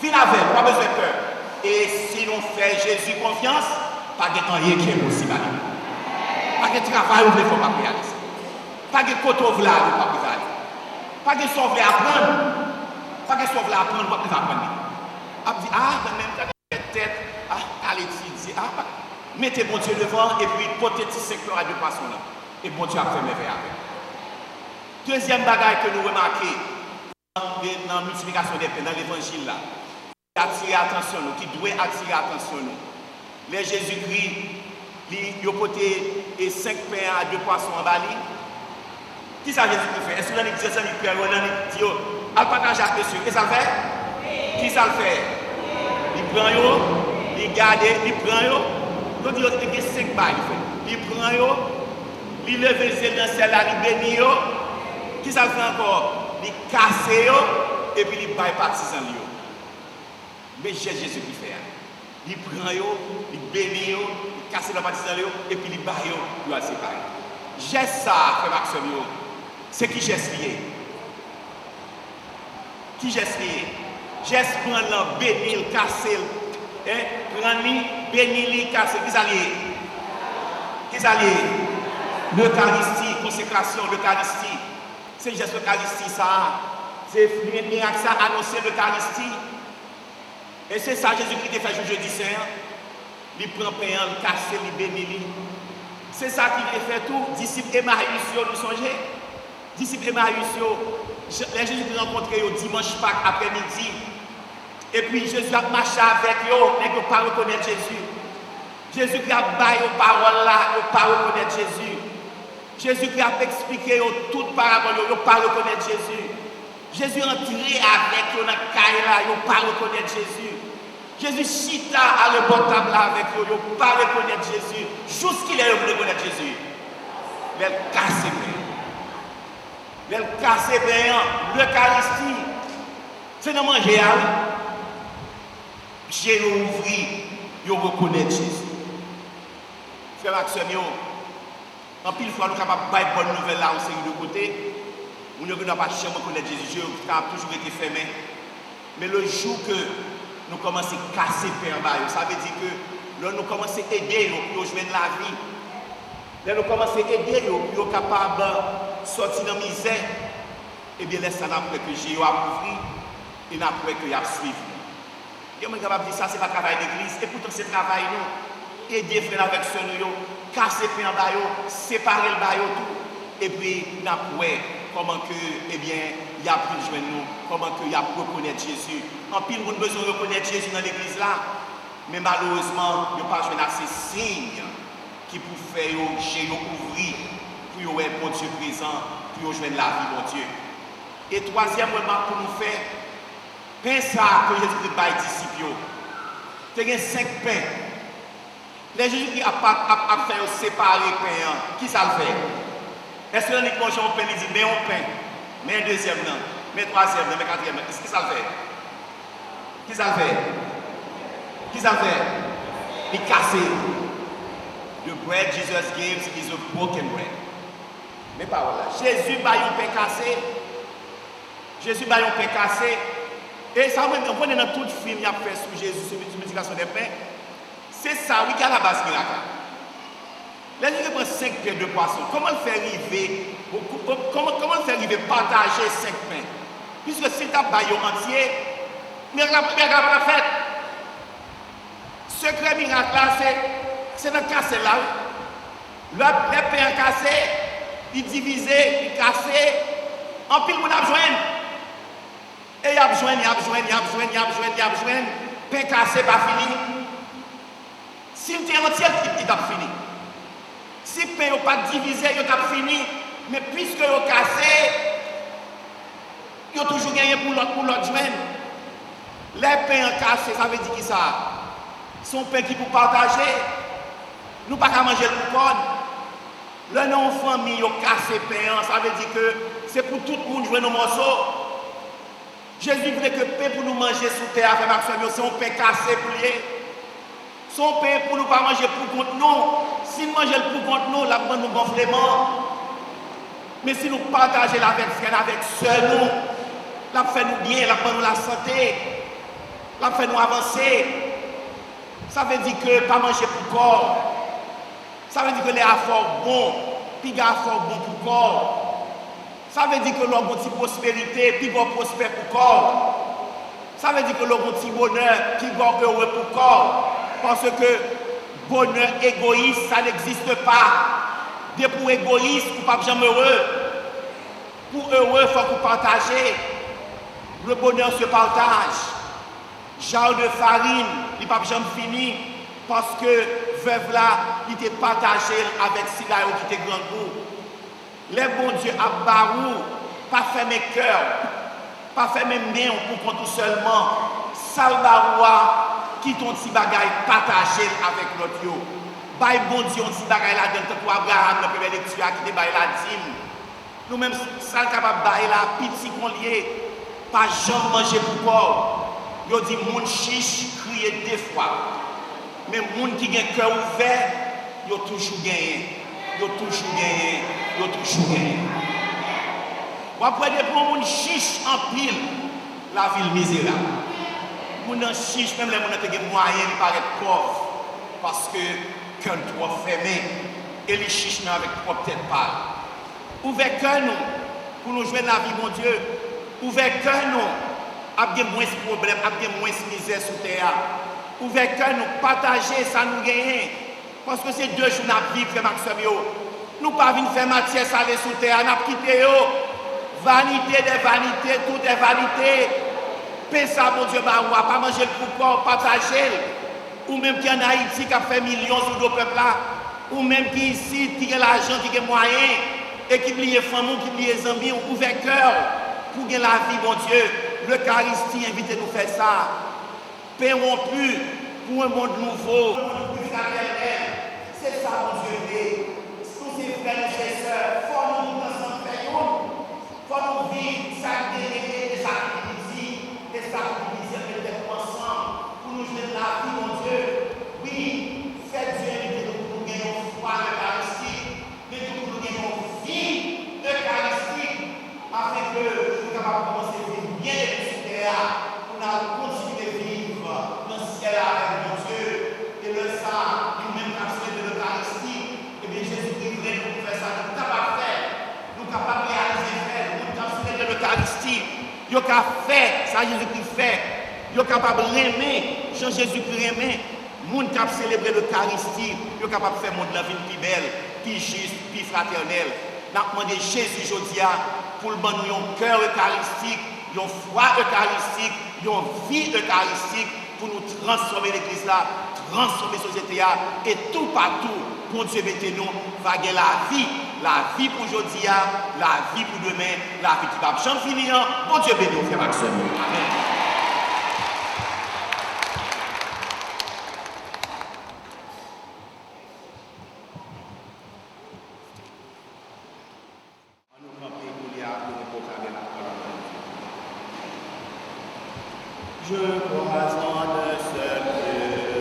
Fin avec, pas besoin de peur. Et si nous faisons Jésus confiance, pas de temps rien qui est possible. Pas de travail, vous ne pouvez pas réaliser. Pas de côté, vous ne pouvez pas réaliser. Pas de son, vous voulez apprendre. Pas de son, vous voulez apprendre, vous ne pouvez pas apprendre. On dit, quand même, tête, allez étudier, mettez bon Dieu devant et puis portez petit secteur à 2 poissons là. Et bon Dieu a fait merveille avec. Deuxième bagaille que nous remarquons dans la multiplication des pains, dans l'évangile là, qui attire attention nous, qui doit attirer attention nous. Les Jésus-Christ, il a porté 5 pains à 2 poissons en Bali. Qui ça Jésus-Christ fait? Est-ce que l'on dit ça, il prie, on dit, al partage avec monsieur. Et ça le fait? Qui ça le fait? Il prend yo, il garde, il prend yo. Donc il y a 5 balles. Il prend yo, il lève les ciels dans celle-là, il bénit yo. Qui ça fait encore? Il casse et puis il baille partisan. Mais c'est Jésus qui fait. Il prend, il bénit, il casse le partisan et puis il baille, il va séparer. Geste ça, frère Maxime, c'est qui geste lié? Qui geste lié? Geste prendre, bénir, casser, prendre, bénir, casser. Qui ça lié? Qui ça lié? L'Eucharistie, consécration, l'Eucharistie. C'est juste l'Eucharistie, ça. C'est bien que ça annoncer l'Eucharistie. Et c'est ça Jésus-Christ a fait jeudi saint. Il prend pain, il casse, il bénit. C'est ça qui fait tout. Disciples Emmaüs, nous songez. Disciples Emmaüs, les Jésus rencontré au dimanche Pâques après-midi. Et puis Jésus a marché avec eux, mais ils ne pas reconnaître Jésus. Jésus qui a baillé aux paroles là, ils ne pas reconnaître Jésus. Jésus qui a expliqué toute parabole, ils ne pas reconnaître Jésus. Jésus est entré avec eux dans la caille là, ils ne pas reconnaître Jésus. Jésus chita à le portable avec eux, ils ne pas reconnaître Jésus. Jusqu'il est venu reconnaître Jésus. Il casse le pain. Il casse le pain. L'Eucharistie, c'est de manger à lui. J'ai ouvert, ils reconnaissent Jésus. Frère Maxime, en pile fois, nous sommes capables de faire une bonne nouvelle là, on s'est de côté. Nous ne pouvons pas jamais reconnaître Jésus. Jésus a toujours été fermé. Mais le jour que nous commençons à casser le pain, ça veut dire que là, nous commençons à aider pour jouer la vie. Là, nous commençons à aider pour être capables de sortir de la misère. Et bien, laisse ça après que Jésus a ouvert et après que il a suivi. Et on est capable de dire ça, ce n'est pas le travail d'église. Et pourtant, c'est le travail nous. Aider frères avec ceux nous, casser le pain en bas, séparer le bas, tout. Et puis, nous avons comment que, eh bien, il y a plus de joindre nous, comment qu'il y a reconnaître Jésus. En pile, nous avons besoin de reconnaître Jésus dans l'église là. Mais malheureusement, nous n'avons pas joué assez de signes qui pour faire Jésus ouvrir, pour être bon Dieu présent, pour joindre la vie, bon Dieu. Et troisième remarque pour nous faire, pain ça que Jésus-Christ a disciples. Il y a 5 pains. Les Jésus-Christ a fait séparer pain. Qui ça le fait? Est-ce que l'on dit que manger un pain, il dit, mais un pain, mais un deuxième, non, mais un troisième, non, mais un quatrième, qu'est-ce que ça le fait? Qui ça le fait? Qui ça le fait? Il casse. The bread Jesus gives is a broken bread. Mais pas voilà. Jésus va un pain cassé. Jésus va un pain cassé. Et ça, on connaît dans tout le film, il y a fait sur Jésus, sur la multiplication des pains. C'est ça, oui, qui a la base miracle. Là, il prend 5 pains de poisson. Comment le faire arriver? Comment le faire arriver partager 5 pains? Puisque si tu as baillé entier, miracle la fête. Secret miracle là, c'est dans le cassé là. Les pains cassés, ils divisés, ils cassés. En pile, on a besoin. Et il y a besoin. Pain cassé, pas fini. Si tu es entier, il t'a fini. Si le pain n'est pas divisé, il t'a fini. Mais puisque il est cassé, il a toujours gagné pour l'autre joindre. Les pains cassés, ça veut dire qui ça? Son pain qui pour partager. Nous ne pouvons pas manger le corps. Le nom famille, il a cassé le pain. Ça veut dire que c'est pour tout le monde jouer nos morceaux. Jésus voulait que le pain pour nous manger sous terre avec Maxime, c'est un pain cassé pour lui. Son pain pour nous pas manger pour contre nous. Si nous mangeons pour contre nous, la bonne nous gonflement. Mais si nous partageons avec frère, avec soeur, nous, la fait nous bien, la bonne nous la santé, la fait nous avancer. Ça veut dire que pas manger pour corps. Ça veut dire que les affaires bon, puis les affaires bon pour corps. Ça veut dire que l'on a une prospérité, puis l'on prospère pour corps. Ça veut dire que l'on a un petit bonheur, puis l'on heureux pour corps. Parce que bonheur égoïste, ça n'existe pas. Dès pour égoïste, pour pas jamais heureux. Pour heureux, il faut qu'on partage. Le bonheur se partage. Genre de farine, il n'est pas jamais fini. Parce que veuve là, il était partagé avec Silaïo qui était grand goût. Les bons dieux à barou, pas fermer cœur, pas fermer main pour qu'on tout seulement. Salbaroua, qui ton petit bagaille partagé avec l'autre yo. Bail bon Dieu, on petit bagaille là-dedans pour Abraham, dans la première lecture, qui te bail la dîme. Nous-mêmes, ça est capable de bailler la petit qu'on lié, pas jamais manger pour corps. Yo dit, moun chiche, crier deux fois. Mais moun qui a un cœur ouvert, yo toujours gagné. Yo toujours gagné. Yo toujours gagné. Ou après, pour moun chiche en pile, la ville misérable. Moun en chiche, même les moun qui ont moyen de paraître pauvre. Parce que cœur trop fermé. Et les chiches avec propre tête pâle. Ouvrez cœur nous pour nous jouer la vie, mon Dieu. Ouvrez cœur nous, avec moins de problèmes, avec moins de misère sous terre. Ouvrez cœur nous, partager ça nous gagner. Parce que c'est 2 jours nous vivons, frère Maxime. Nous ne pouvons pas faire matière salée sous terre, nous avons quitté. Vanité des vanités, tout est vanité. Paix ça, mon Dieu, pas manger le pouvoir, partager. Ou même qui en Haïti qui a fait millions sur nos peuples là. Ou même qui ici, qui a l'argent, qui a moyen. Et qui plie les femmes, qui plie les amis, ou ouvert cœur pour gagner la vie, mon Dieu. L'Eucharistie invite nous à faire ça. Paix rompue pour un monde nouveau. Un monde plus fraternel. C'est ça, mon Dieu. Tous ces frères et sœurs, il faut nous ensemble faire une. Il faut nous vivre chaque délégué et chaque midi. Et chaque midi, peut-être ensemble. Pour nous jouer la vie, mon Dieu. Oui, faites Dieu inviter nous pour gagner une foi l'Eucharistie. Mais pour nous gagner une vie eucharistique. Afin que nous soyons capables de commencer à vivre bien les terres. Pour nous continuer de vivre dans le ciel avec mon Dieu. Et le sang, nous-mêmes, capsuler de l'Eucharistie. Et bien, Jésus-Christ voulait nous faire ça. Nous sommes capables de faire. Nous sommes capables de réaliser faire. Nous capsuler de l'Eucharistie. Nous sommes capables de faire ça, Jésus-Christ fait. Nous sommes capables de l'aimer. Jean Jésus-Christ aimer. Nous sommes capables de célébrer l'Eucharistie. Nous sommes capables de faire monde la vie plus belle, plus juste, plus fraternelle. Nous avons demandé Jésus aujourd'hui pour le donner un cœur eucharistique, une foi eucharistique, une vie eucharistique pour nous transformer l'église là, transformer la société là, et tout partout, pour Dieu mettez-nous, va gagner la vie pour aujourd'hui, la vie pour demain, la vie qui va jamais finir. Bon Dieu béni, frère Maxime. Amen. Je crois en un seul Dieu.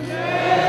Yeah.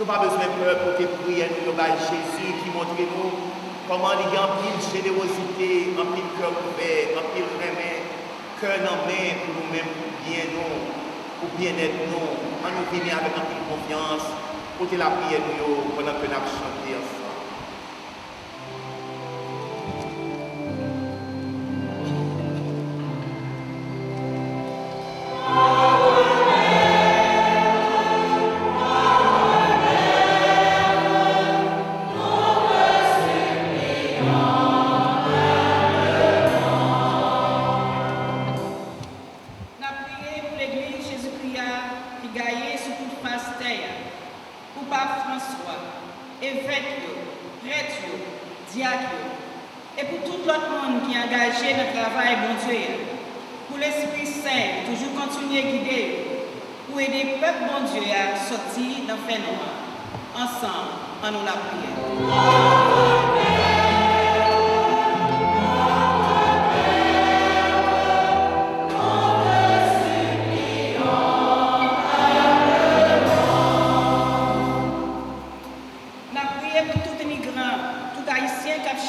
Nous n'avons pas besoin de peur pour que prière nous Jésus qui montre nous comment il y a en pile générosité, en pile cœur ouvert, en pile remède, cœur en main pour nous-mêmes, pour bien nous, pour bien-être nous. On nous venir avec un peu de confiance pour que la prière nous pendant que nous chanter ensemble. Pour l'Esprit Saint, toujours continuer à guider, pour aider le peuple, bon Dieu, à sortir dans le fait noir. Ensemble, en nous la prière.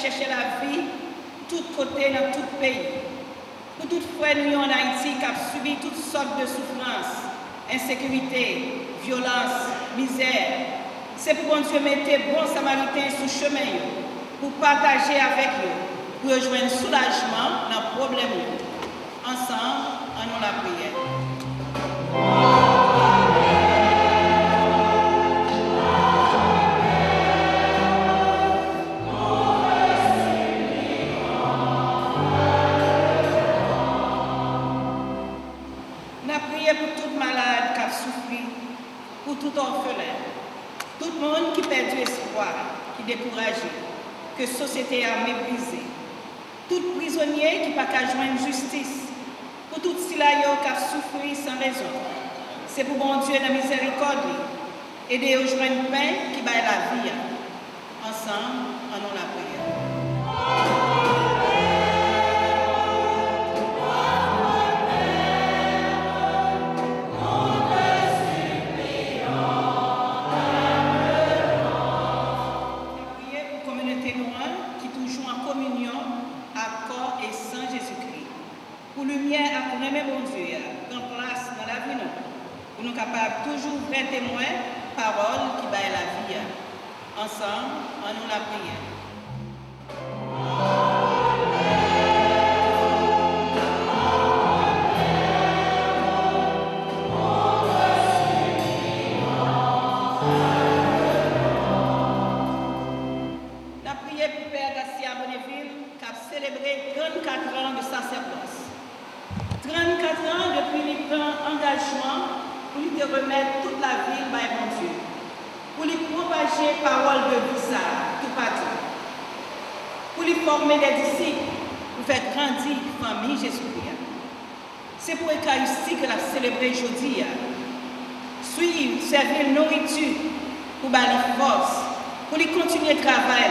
Chercher la vie, tout côté dans tout pays. Pour tout frère nous en Haïti qui a subi toutes sortes de souffrances, insécurité, violence, misère. C'est pour bon Dieu mettre bon samaritain sous chemin pour partager avec eux, pour rejoindre soulagement dans le problème. Ensemble, en nous la prière. Pour tout malade qui a souffert, pour tout orphelin, tout le monde qui perd du espoir, qui est découragé, que la société a méprisé, tout prisonnier qui n'a pas joindre justice, pour tout silayo qui a souffert sans raison. C'est pour bon Dieu dans la miséricorde, aider à joindre pain qui bat la vie. Ensemble, en nous la prière. Pour lumière à pour aimer mon Dieu, en place dans la vie, pour nous capables toujours vrai témoin, parole qui baille la vie. Ensemble, en nous la prière. La prière pour Père Garcia Bonneville qui a célébré 34 ans de sacerdoce. 34 ans depuis qu'il prend engagement pour lui remettre toute la ville par mon Dieu, pour lui propager parole de vie tout partout, pour lui former des disciples, pour faire grandir la famille Jésus-Christ. C'est pour l'Eucharistie que l'a célébré aujourd'hui. Suivre, servir nourriture pour bâtir force, pour lui continuer le travail.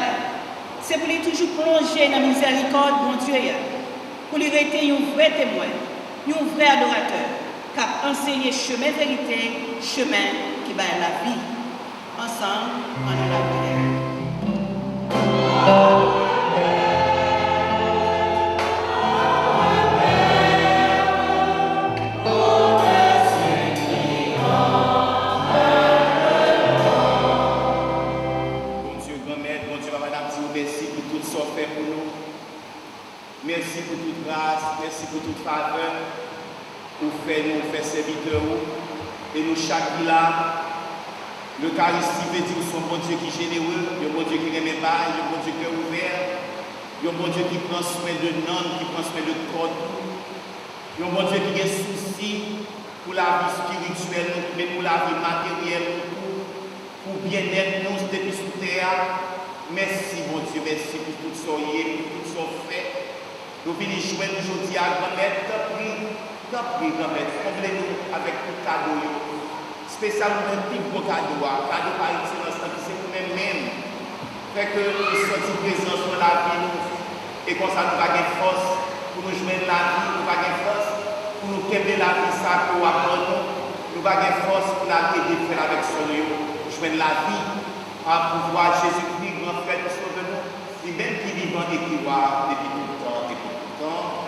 C'est pour lui toujours plonger dans la miséricorde de mon Dieu, pour lui rester un vrai témoin. Un vrai adorateur qui a enseigné chemin vérité, chemin qui bat la vie. Ensemble, en la prière. Bon Dieu, grand-mère, bon Dieu, madame, merci pour tout ce fait pour nous. Merci pour toute grâce, merci pour toute faveur, pour faire serviteur et nous chaque là. L'Eucharistie veut dire son bon Dieu qui est généreux, le bon Dieu qui n'aime pas, le bon Dieu qui est ouvert, le bon Dieu qui prend soin de nous, qui prend soin de corps, le bon Dieu qui a souci pour la vie spirituelle, mais pour la vie matérielle, pour bien-être nous depuis sous terre. Merci mon Dieu, merci pour tout ce pour tout ce fait. Nous venons jouer aujourd'hui à grand-mère, grand-mère, comblez-nous avec tout cadeau. Spécialement un petit beau cadeau, cadeau par excellence, c'est pour nous-mêmes. Fait que nous sommes présents dans la vie, et comme ça nous avons une force pour nous joindre la vie, nous avons une force pour nous québler la vie, ça pour apprendre nous avons une force pour la aider faire avec son lieu. joindre la vie par pouvoir Jésus-Christ, grand frère de sauve-nous, lui-même qui vivant et qui voit depuis tout le temps et pour tout le temps.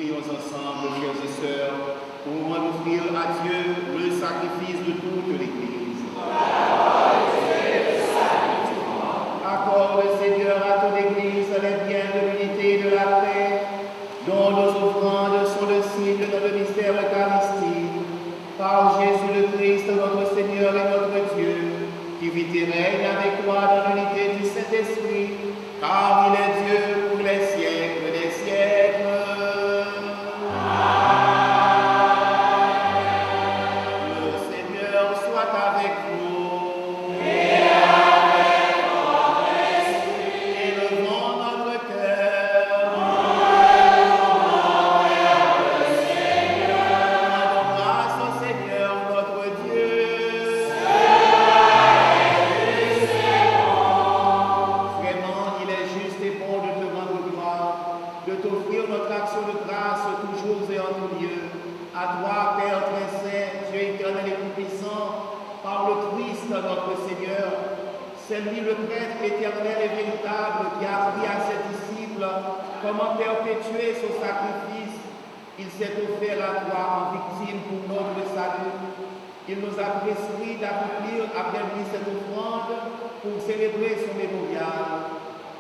prions ensemble, frères et sœurs, au moment d'offrir à Dieu le sacrifice de toute l'Église. Accorde, Seigneur, à ton Église les biens de l'unité et de la paix, dont nos offrandes sont le signe dans le mystère eucharistique. Par Jésus le Christ, notre Seigneur et notre Dieu, qui vit et règne avec toi dans l'unité du Saint-Esprit, car il est Dieu pour les siècles des siècles. Le Seigneur soit avec vous. Et avec votre esprit. Élevons notre cœur. Rendons grâce au Seigneur notre Dieu. Vraiment, il est juste et bon de te rendre gloire, de t'offrir notre action de grâce toujours et en tout lieu. À toi, Père très saint, Dieu éternel et tout-puissant, par le Christ notre Seigneur, c'est lui le prêtre éternel et véritable qui a appris à ses disciples comment perpétuer son sacrifice. Il s'est offert à toi en victime pour notre salut. Il nous a prescrit d'accomplir après lui cette offrande pour célébrer son mémorial.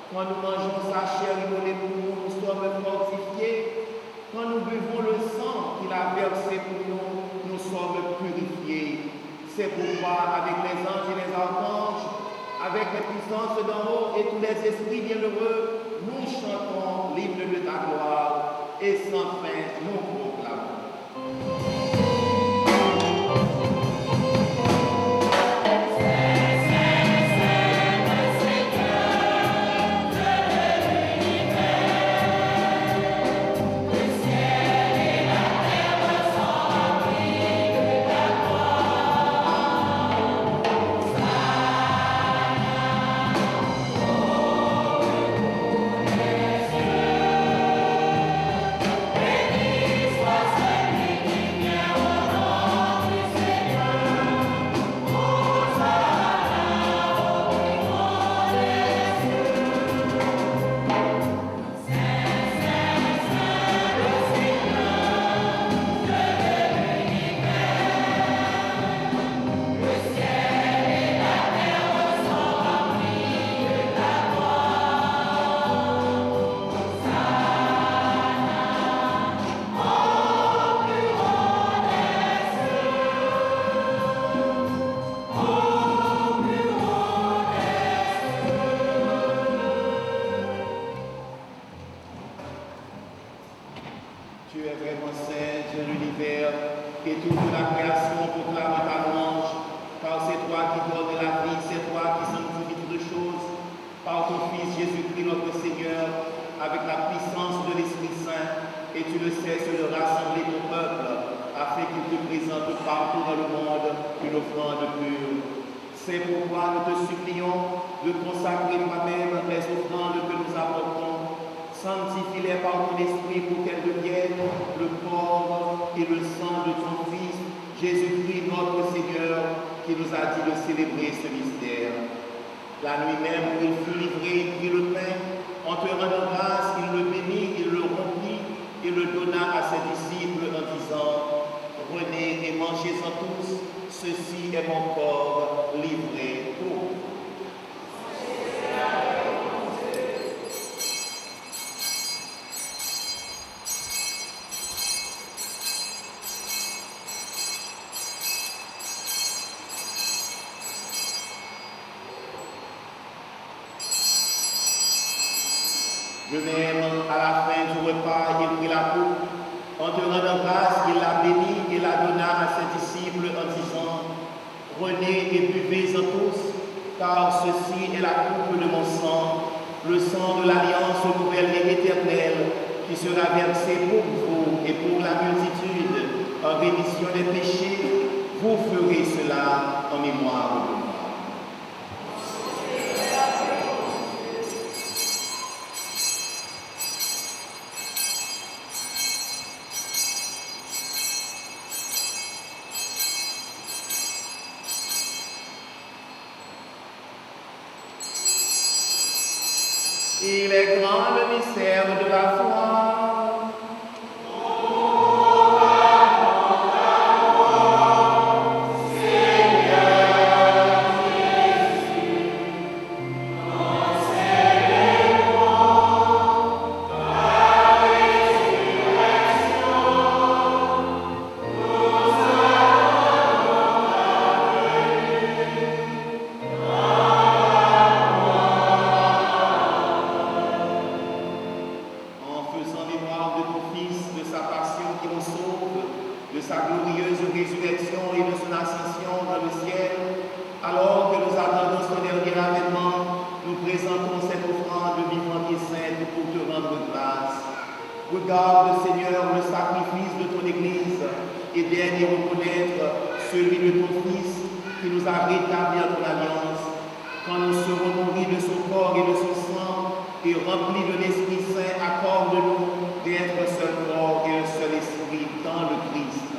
Quand nous mangeons sa chair immolée pour nous, nous sommes fortifiés. Quand nous buvons le sang qu'il a versé pour nous, nous sommes purifiés. C'est pourquoi, avec les anges et les archanges, avec les puissances d'en haut et tous les esprits bienheureux, nous chantons l'hymne de ta gloire et sans fin nous proclamons. Tu es vraiment saint, Dieu de l'univers, et toute la création proclame ta louange, car c'est toi qui donnes la vie, c'est toi qui sanctifies toutes choses, par ton Fils Jésus-Christ notre Seigneur, avec la puissance de l'Esprit Saint, et tu ne cesses de rassembler ton peuple, afin qu'il te présente partout dans le monde une offrande pure. C'est pourquoi nous te supplions de consacrer toi-même les offrandes que nous apportons. Sanctifie-les par ton esprit pour qu'elles deviennent le corps et le sang de ton Fils, Jésus-Christ notre Seigneur, qui nous a dit de célébrer ce mystère. La nuit même où il fut livré, il prit le pain, en te rendant grâce, il le bénit, il le rompit et le donna à ses disciples en disant, prenez et mangez-en tous, ceci est mon corps livré pour vous. De même, à la fin du repas, il prit la coupe. En te rendant grâce, il la bénit et la donna à ses disciples en disant, prenez et buvez-en tous, car ceci est la coupe de mon sang, le sang de l'alliance nouvelle et éternelle, qui sera versé pour vous et pour la multitude en rémission des péchés. Vous ferez cela en mémoire de moi. Il est grand le mystère de la foi. dernier reconnaître celui de ton Fils qui nous a rétabli en ton alliance. Quand nous serons nourris de son corps et de son sang et remplis de l'Esprit Saint, accorde-nous d'être un seul corps et un seul esprit dans le Christ.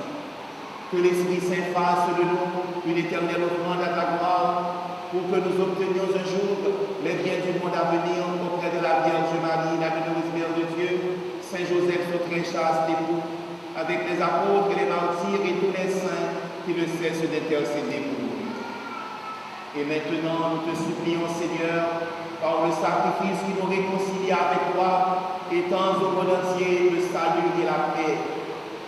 Que l'Esprit Saint fasse de nous une éternelle offrande à ta gloire, pour que nous obtenions un jour les biens du monde à venir auprès de la Vierge Marie, la bienheureuse Mère de Dieu, Saint Joseph, son très chaste époux, avec les apôtres et les martyrs et tous les saints qui ne cessent d'intercéder pour nous. Et maintenant, nous te supplions, Seigneur, par le sacrifice qui nous réconcilie avec toi, étends au monde entier le salut et la paix.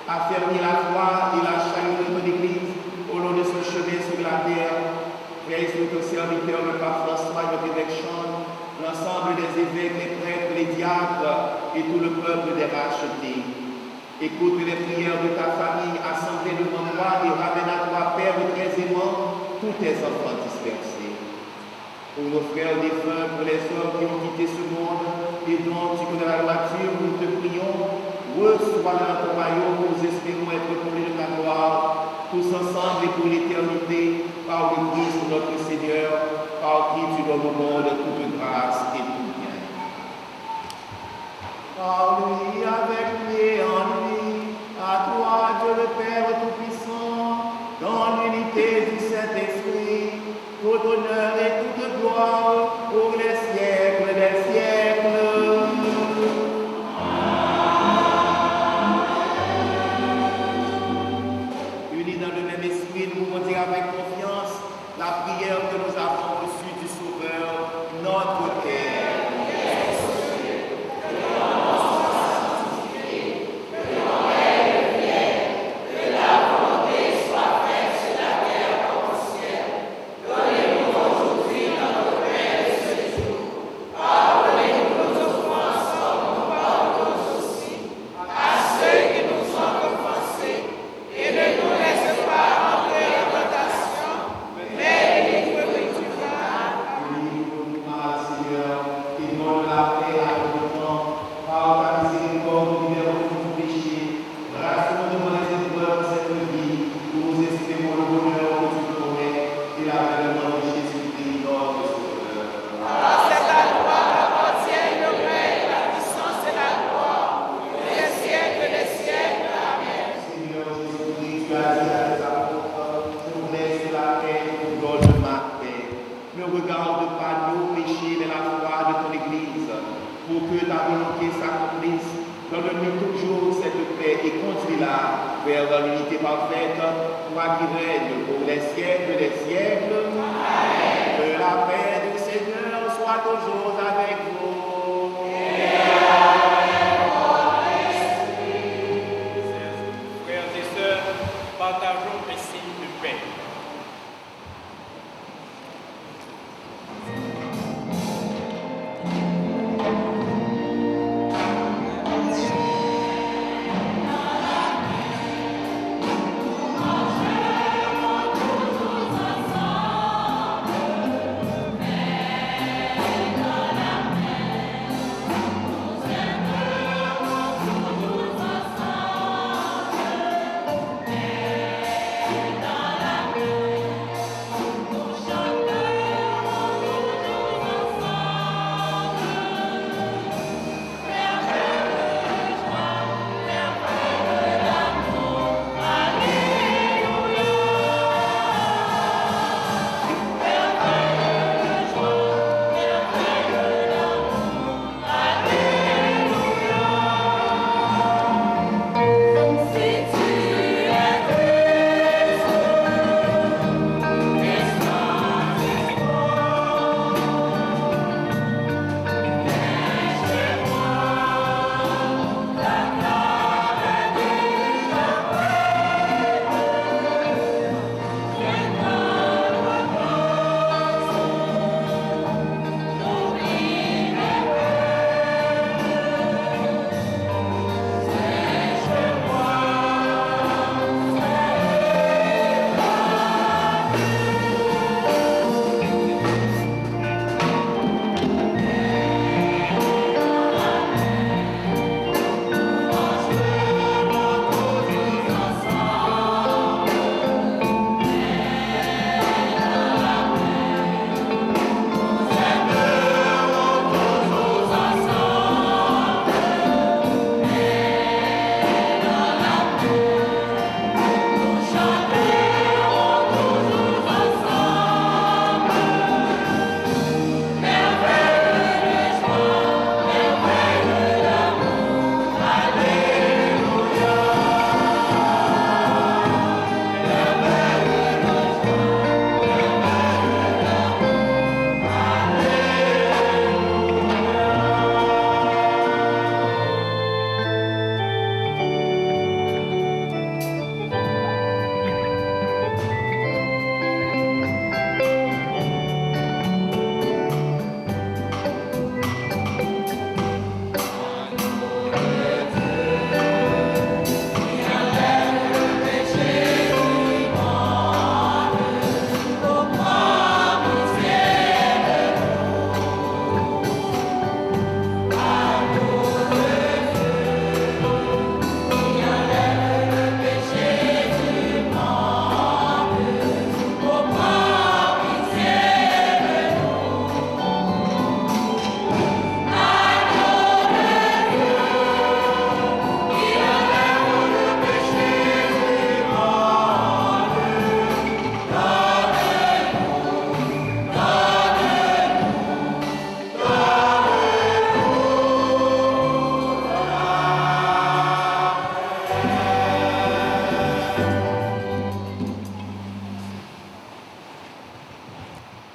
Affermis la foi et la charité de ton Église au long de ce chemin sur la terre. Veille sur ton serviteur, le pape François, notre évêque Sean, l'ensemble des évêques, les prêtres, les diacres et tout le peuple des rachetés. Écoute les prières de ta famille assemblée devant toi et ramène à toi, Père très aimant, tous tes enfants dispersés. Pour nos frères défunts, pour les hommes qui ont quitté ce monde et dont tu connais la droiture, nous te prions, reçois dans ton royaume, nous espérons être comblés de ta gloire, tous ensemble et pour l'éternité, par le Christ notre Seigneur, par qui tu donnes au monde toute grâce et tout bien. Par lui, avec lui et en lui, à toi, Dieu le Père Tout-Puissant, dans l'unité du Saint-Esprit, tout honneur et toute gloire pour les siècles des siècles. Unis dans le même esprit, nous pouvons dire avec confiance la prière que nous avons reçue du Sauveur, notre Père. Amen.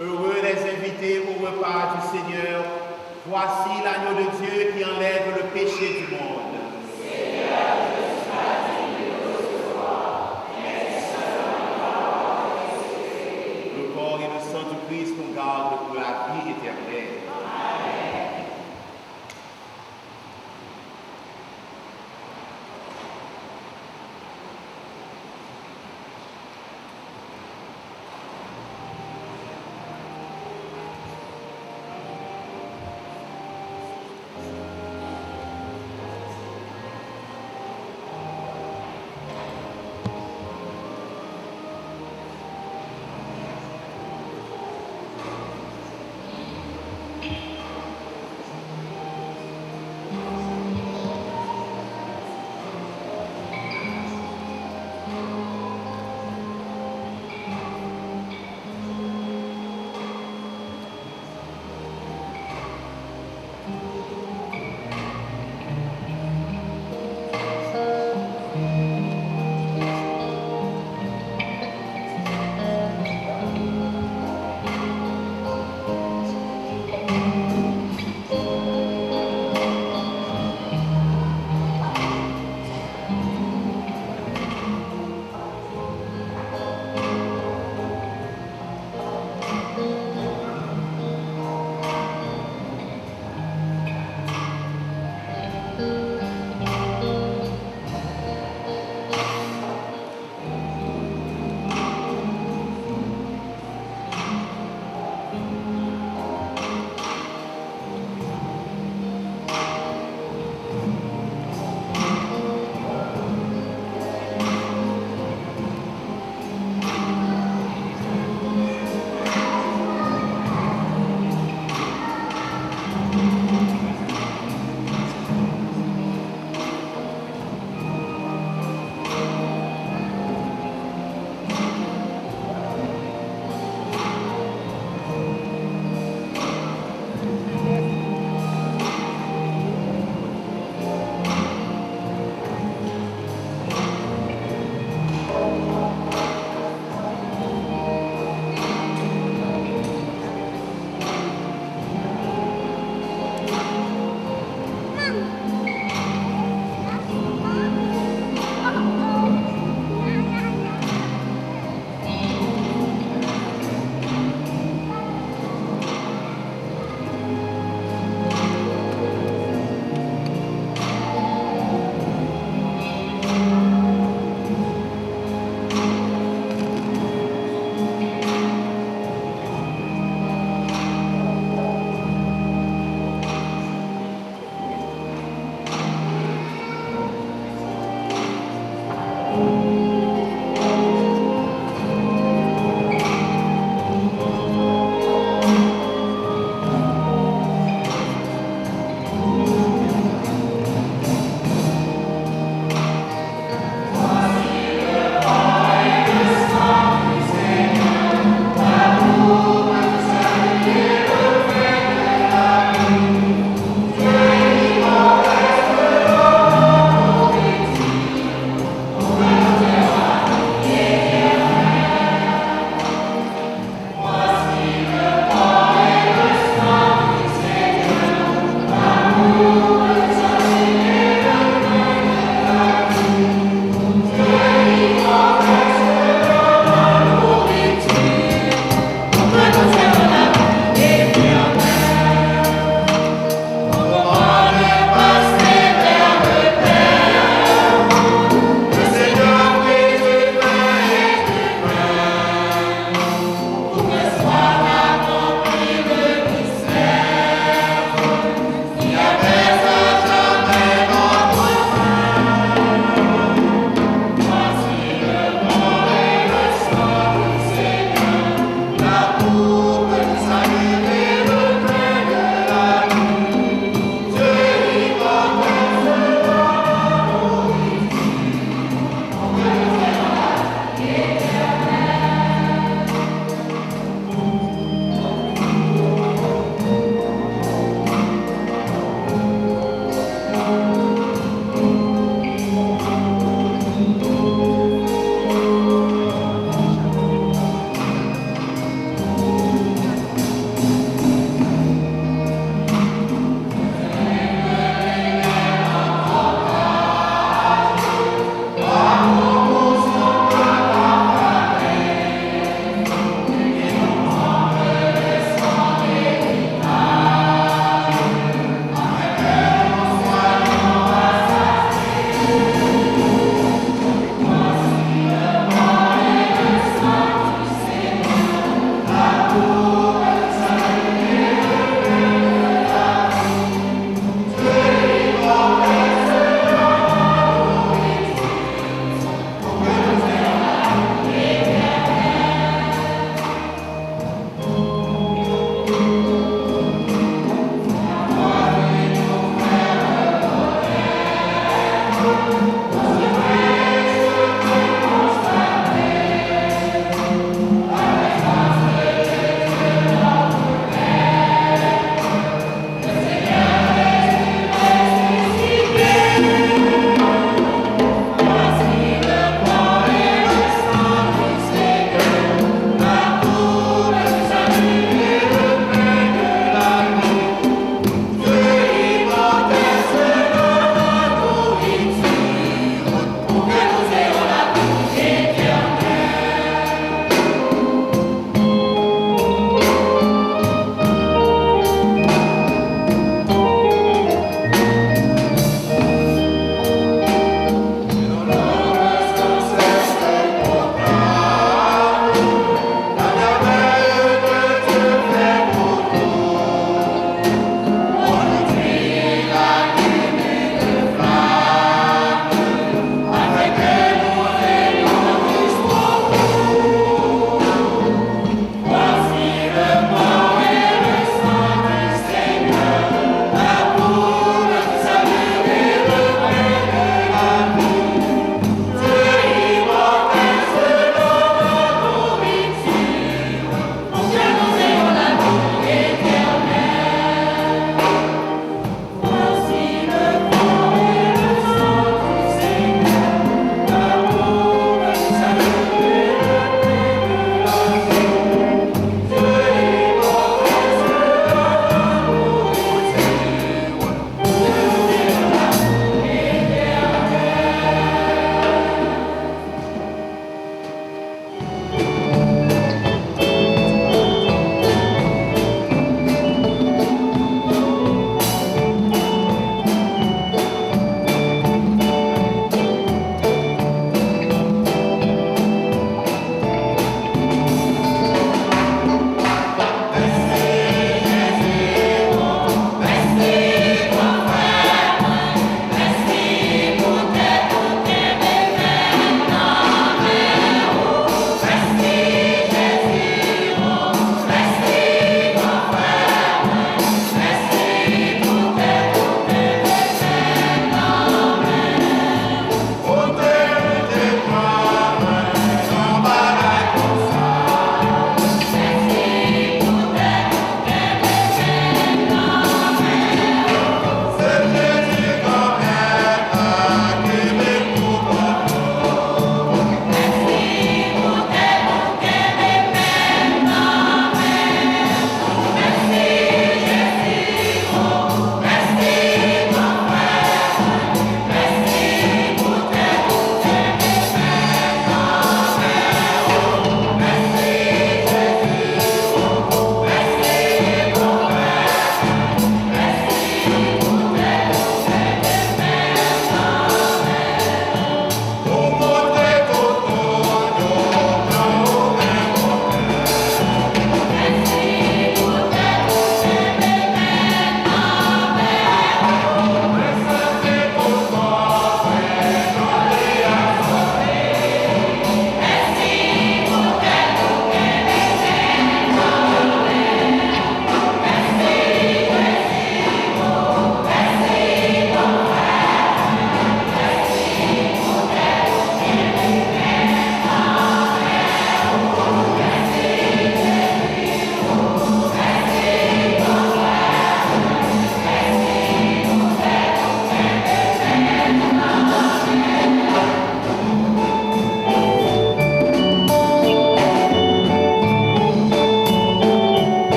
Heureux les invités au repas du Seigneur. Voici l'agneau de Dieu qui enlève le péché du monde. Le corps et le sang du Christ nous gardent pour la vie éternelle.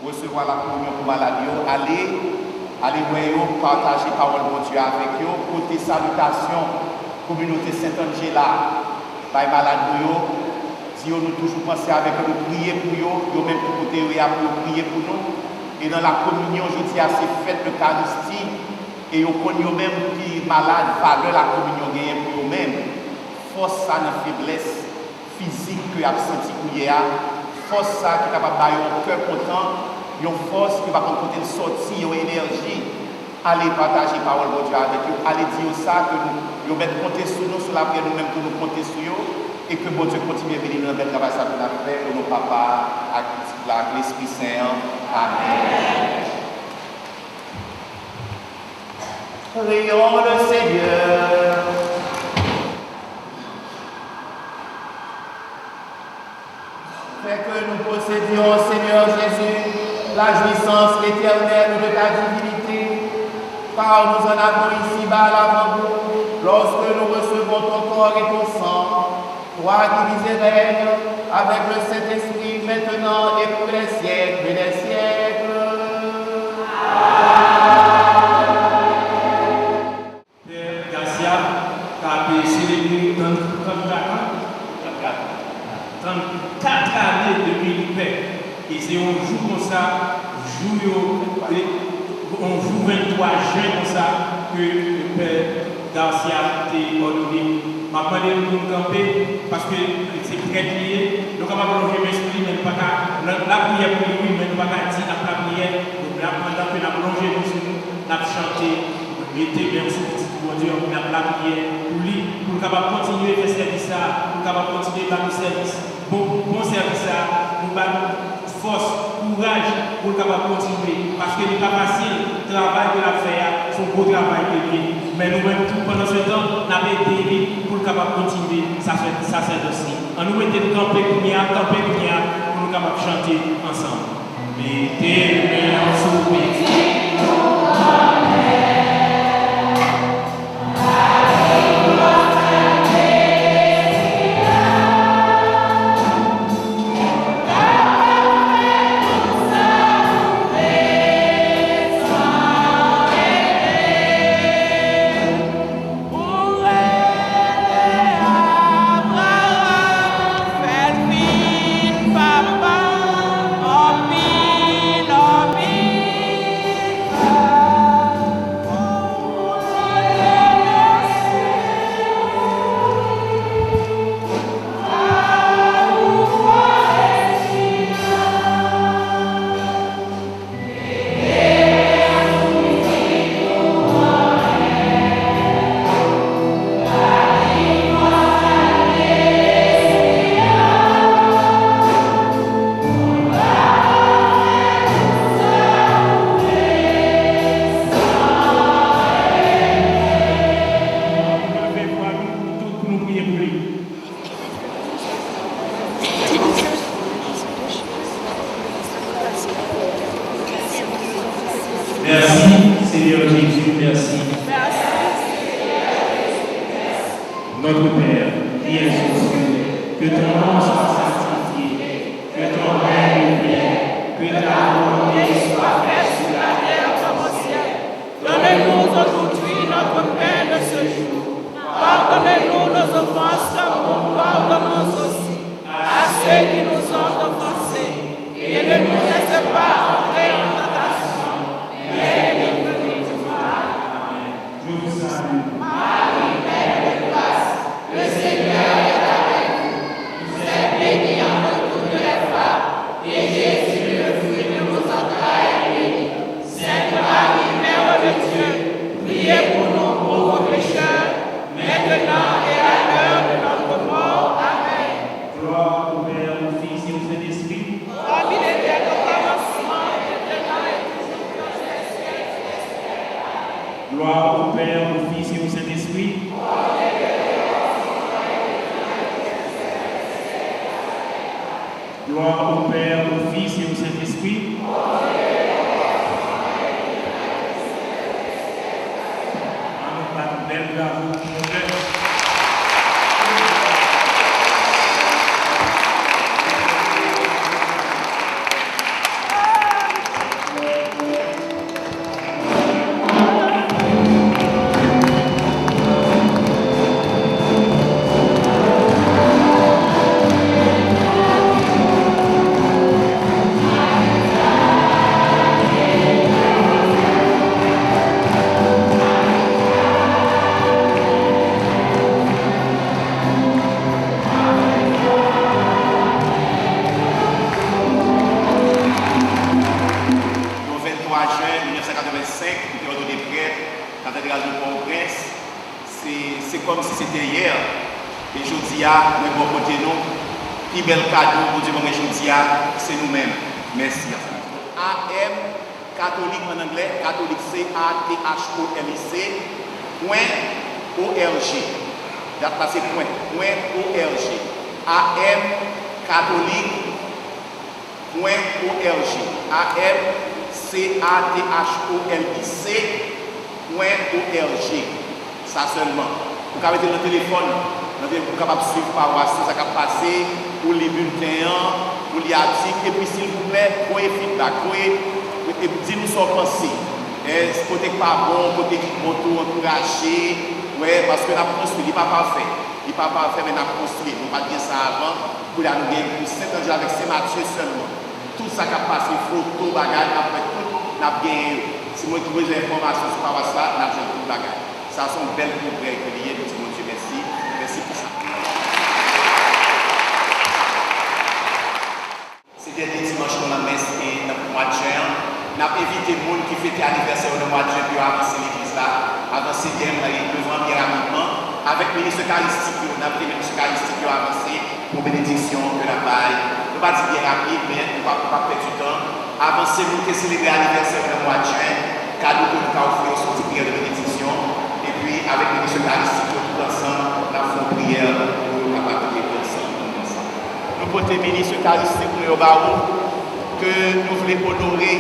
recevoir la communion pour malade, allez voir, partager la parole de Dieu avec eux, côté salutation, communauté Saint-Angela, by malade, si nous toujours penser avec eux, prier pour eux, même pour côté pour prier pour nous. Et dans la communion, je dis, c'est fait l'Eucharistie, et vous connaissez même qui malade, valeur la communion gagne pour eux-mêmes. Force ça dans la faiblesse physique que vous avez senti pour hier, force ça qui est capable d'avoir un cœur content, une force qui va côté de sortir, une énergie. Allez partager la parole de Dieu avec eux, allez dire ça, que nous mettons compter sur nous, sur la prière nous-mêmes, que nous compter sur eux. Et que bon Dieu continue à venir dans le travail que nous avons fait pour nos papas, avec l'Esprit Saint. Amen. Prions le Seigneur. Fais que nous possédions, Seigneur Jésus, la jouissance éternelle de ta divinité, car nous en avons ici-bas l'avant-goût, lorsque nous recevons ton corps et ton sang. Toi qui vis et règnes avec le Saint-Esprit maintenant et pour les siècles des siècles. Père Garcia, qui a célébré 34 années depuis le Père. Et c'est un jour comme ça, on joue 23 juin comme ça, que le Père Garcia a été ordonné. Je vais demander de nous camper parce que c'est très lié. Nous sommes capables de lever l'esprit, mais pas la prière pour lui, mais nous ne pouvons pas dire la prière. Donc, pendant que nous avons plongé sur nous, nous avons chanté, nous mettons bien sur le petit bon Dieu, nous avons la prière pour lui, pour capable continuer à faire service, pour capable continuer à faire service, bon service, nous avons force, courage pour capable continuer. Parce que ce n'est pas facile, le travail de la faire, son beau travail de lui. Mais nous-mêmes, pendant ce temps, nous avons été pour capable continuer ça c'est aussi. On nous mettait de camper pour nous capables de chanter ensemble. Mettez les mains sous les c'est comme si c'était hier. Et je dis à nous, bon côté nous, qui bel cadeau pour Dieu, je dis c'est nous-mêmes. Merci. AM, catholique en anglais, catholique CATHOLIC.org. Là, c'est .org. AM, catholique.org. AM, CATHOLIC.org. Ça seulement. Vous avez le téléphone, vous êtes capable de suivre par WhatsApp, ça va passer pour les bulletins, pour les articles. Et puis, s'il vous plaît, prenez feedback, dites-nous ce que vous pensez. Est-ce que côté pas bon, côté qui moto, encourager, ouais, parce que nous avons construit, il n'est pas parfait. Il n'est pas parfait, mais nous avons construit. Nous n'avons pas dit ça avant, pour nous gagner pour Saint-Angèle avec Saint-Mathieu seulement. Tout ça qui a passé, photo, bagage, après tout, nous avons gagné. Si moi trouve des informations sur WhatsApp, nous avons tout bagage. Ça sont de belles progrès que liés, nous disons Dieu merci. Merci pour ça. C'était des dimanches dans la messe et dans le mois de juin. Nous avons invité les gens qui fêtaient l'anniversaire du mois de juin pour avancer l'église là, avancer bien, devant bien rapidement. Avec le ministre Eucharistique, nous avons le ministre Eucharistique avancé pour bénédiction de la paille. Nous ne pas dire bien rapide, mais nous ne pas perdre du temps. Avancer pour célébrer l'anniversaire du mois de juin, cadeau que nous avons offert sur prière de bénédiction. Et puis, avec le ministre Eucharistique, tout ensemble, nous avons fait prière pour nous capables de ensemble. Nous portons le ministre Eucharistique pour le barreau que nous voulons honorer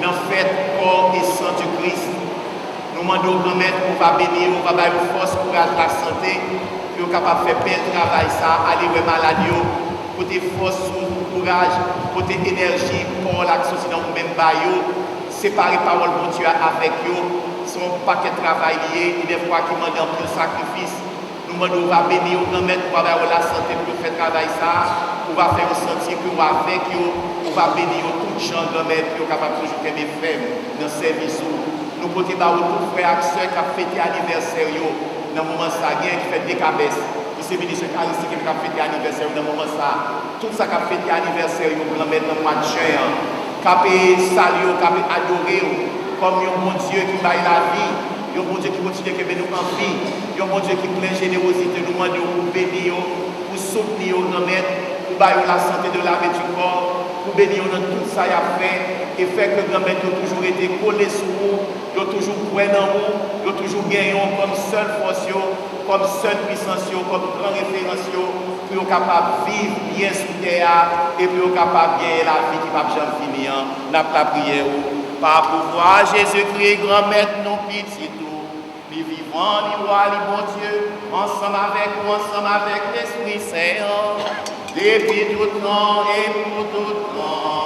dans la fête corps et sang du Christ. Nous demandons au grand-maître qu'on va bénir, on va donner force, courage, la santé, pour capable de faire bel travail, ça, aller voir maladie, côté force, courage, côté énergie, pour l'action, sinon nous-mêmes, séparer parole pour Dieu avec eux, son paquet de travail lié, et des fois qui demandent un peu de sacrifice. Nous demandons, on va bénir au grand-maître, pour avoir la santé, pour faire travail, ça, on va faire sentir que avec eux, on va bénir tout gens grand-maître, qui sont capables de toujours aimer faire dans le service. Nous pouvons dire aux frères et sœurs qui ont fêté l'anniversaire dans le moment ça, qui fait des cabesses. C'est le ministre Eucharistique qui a fêté l'anniversaire dans le moment ça. Tout ça qui a fêté l'anniversaire, nous pouvons mettre dans le mois de juin. Qui a salué, qui a adoré, comme un bon Dieu qui baille la vie, un bon Dieu qui continue à nous en vie, un bon Dieu qui plein de générosité, nous demandons pour bénir, pour soutenir, pour bailler la santé de la vie du corps, pour bénir dans tout ça qu'il a fait. Et fait que grand-mère a toujours été collé sur vous, il a toujours cru dans vous, il a toujours gagné comme seule force, comme seule puissance, comme grand référence, pour être capable de vivre bien sous terre et pour être capable de gagner la vie qui ne va jamais finir. Nous avons la prière. Par pouvoir Jésus-Christ, grand-mère, nous pitié tout. Nous vivons, nous roi, nous bon Dieu, ensemble avec l'Esprit Saint, depuis tout temps et pour tout temps.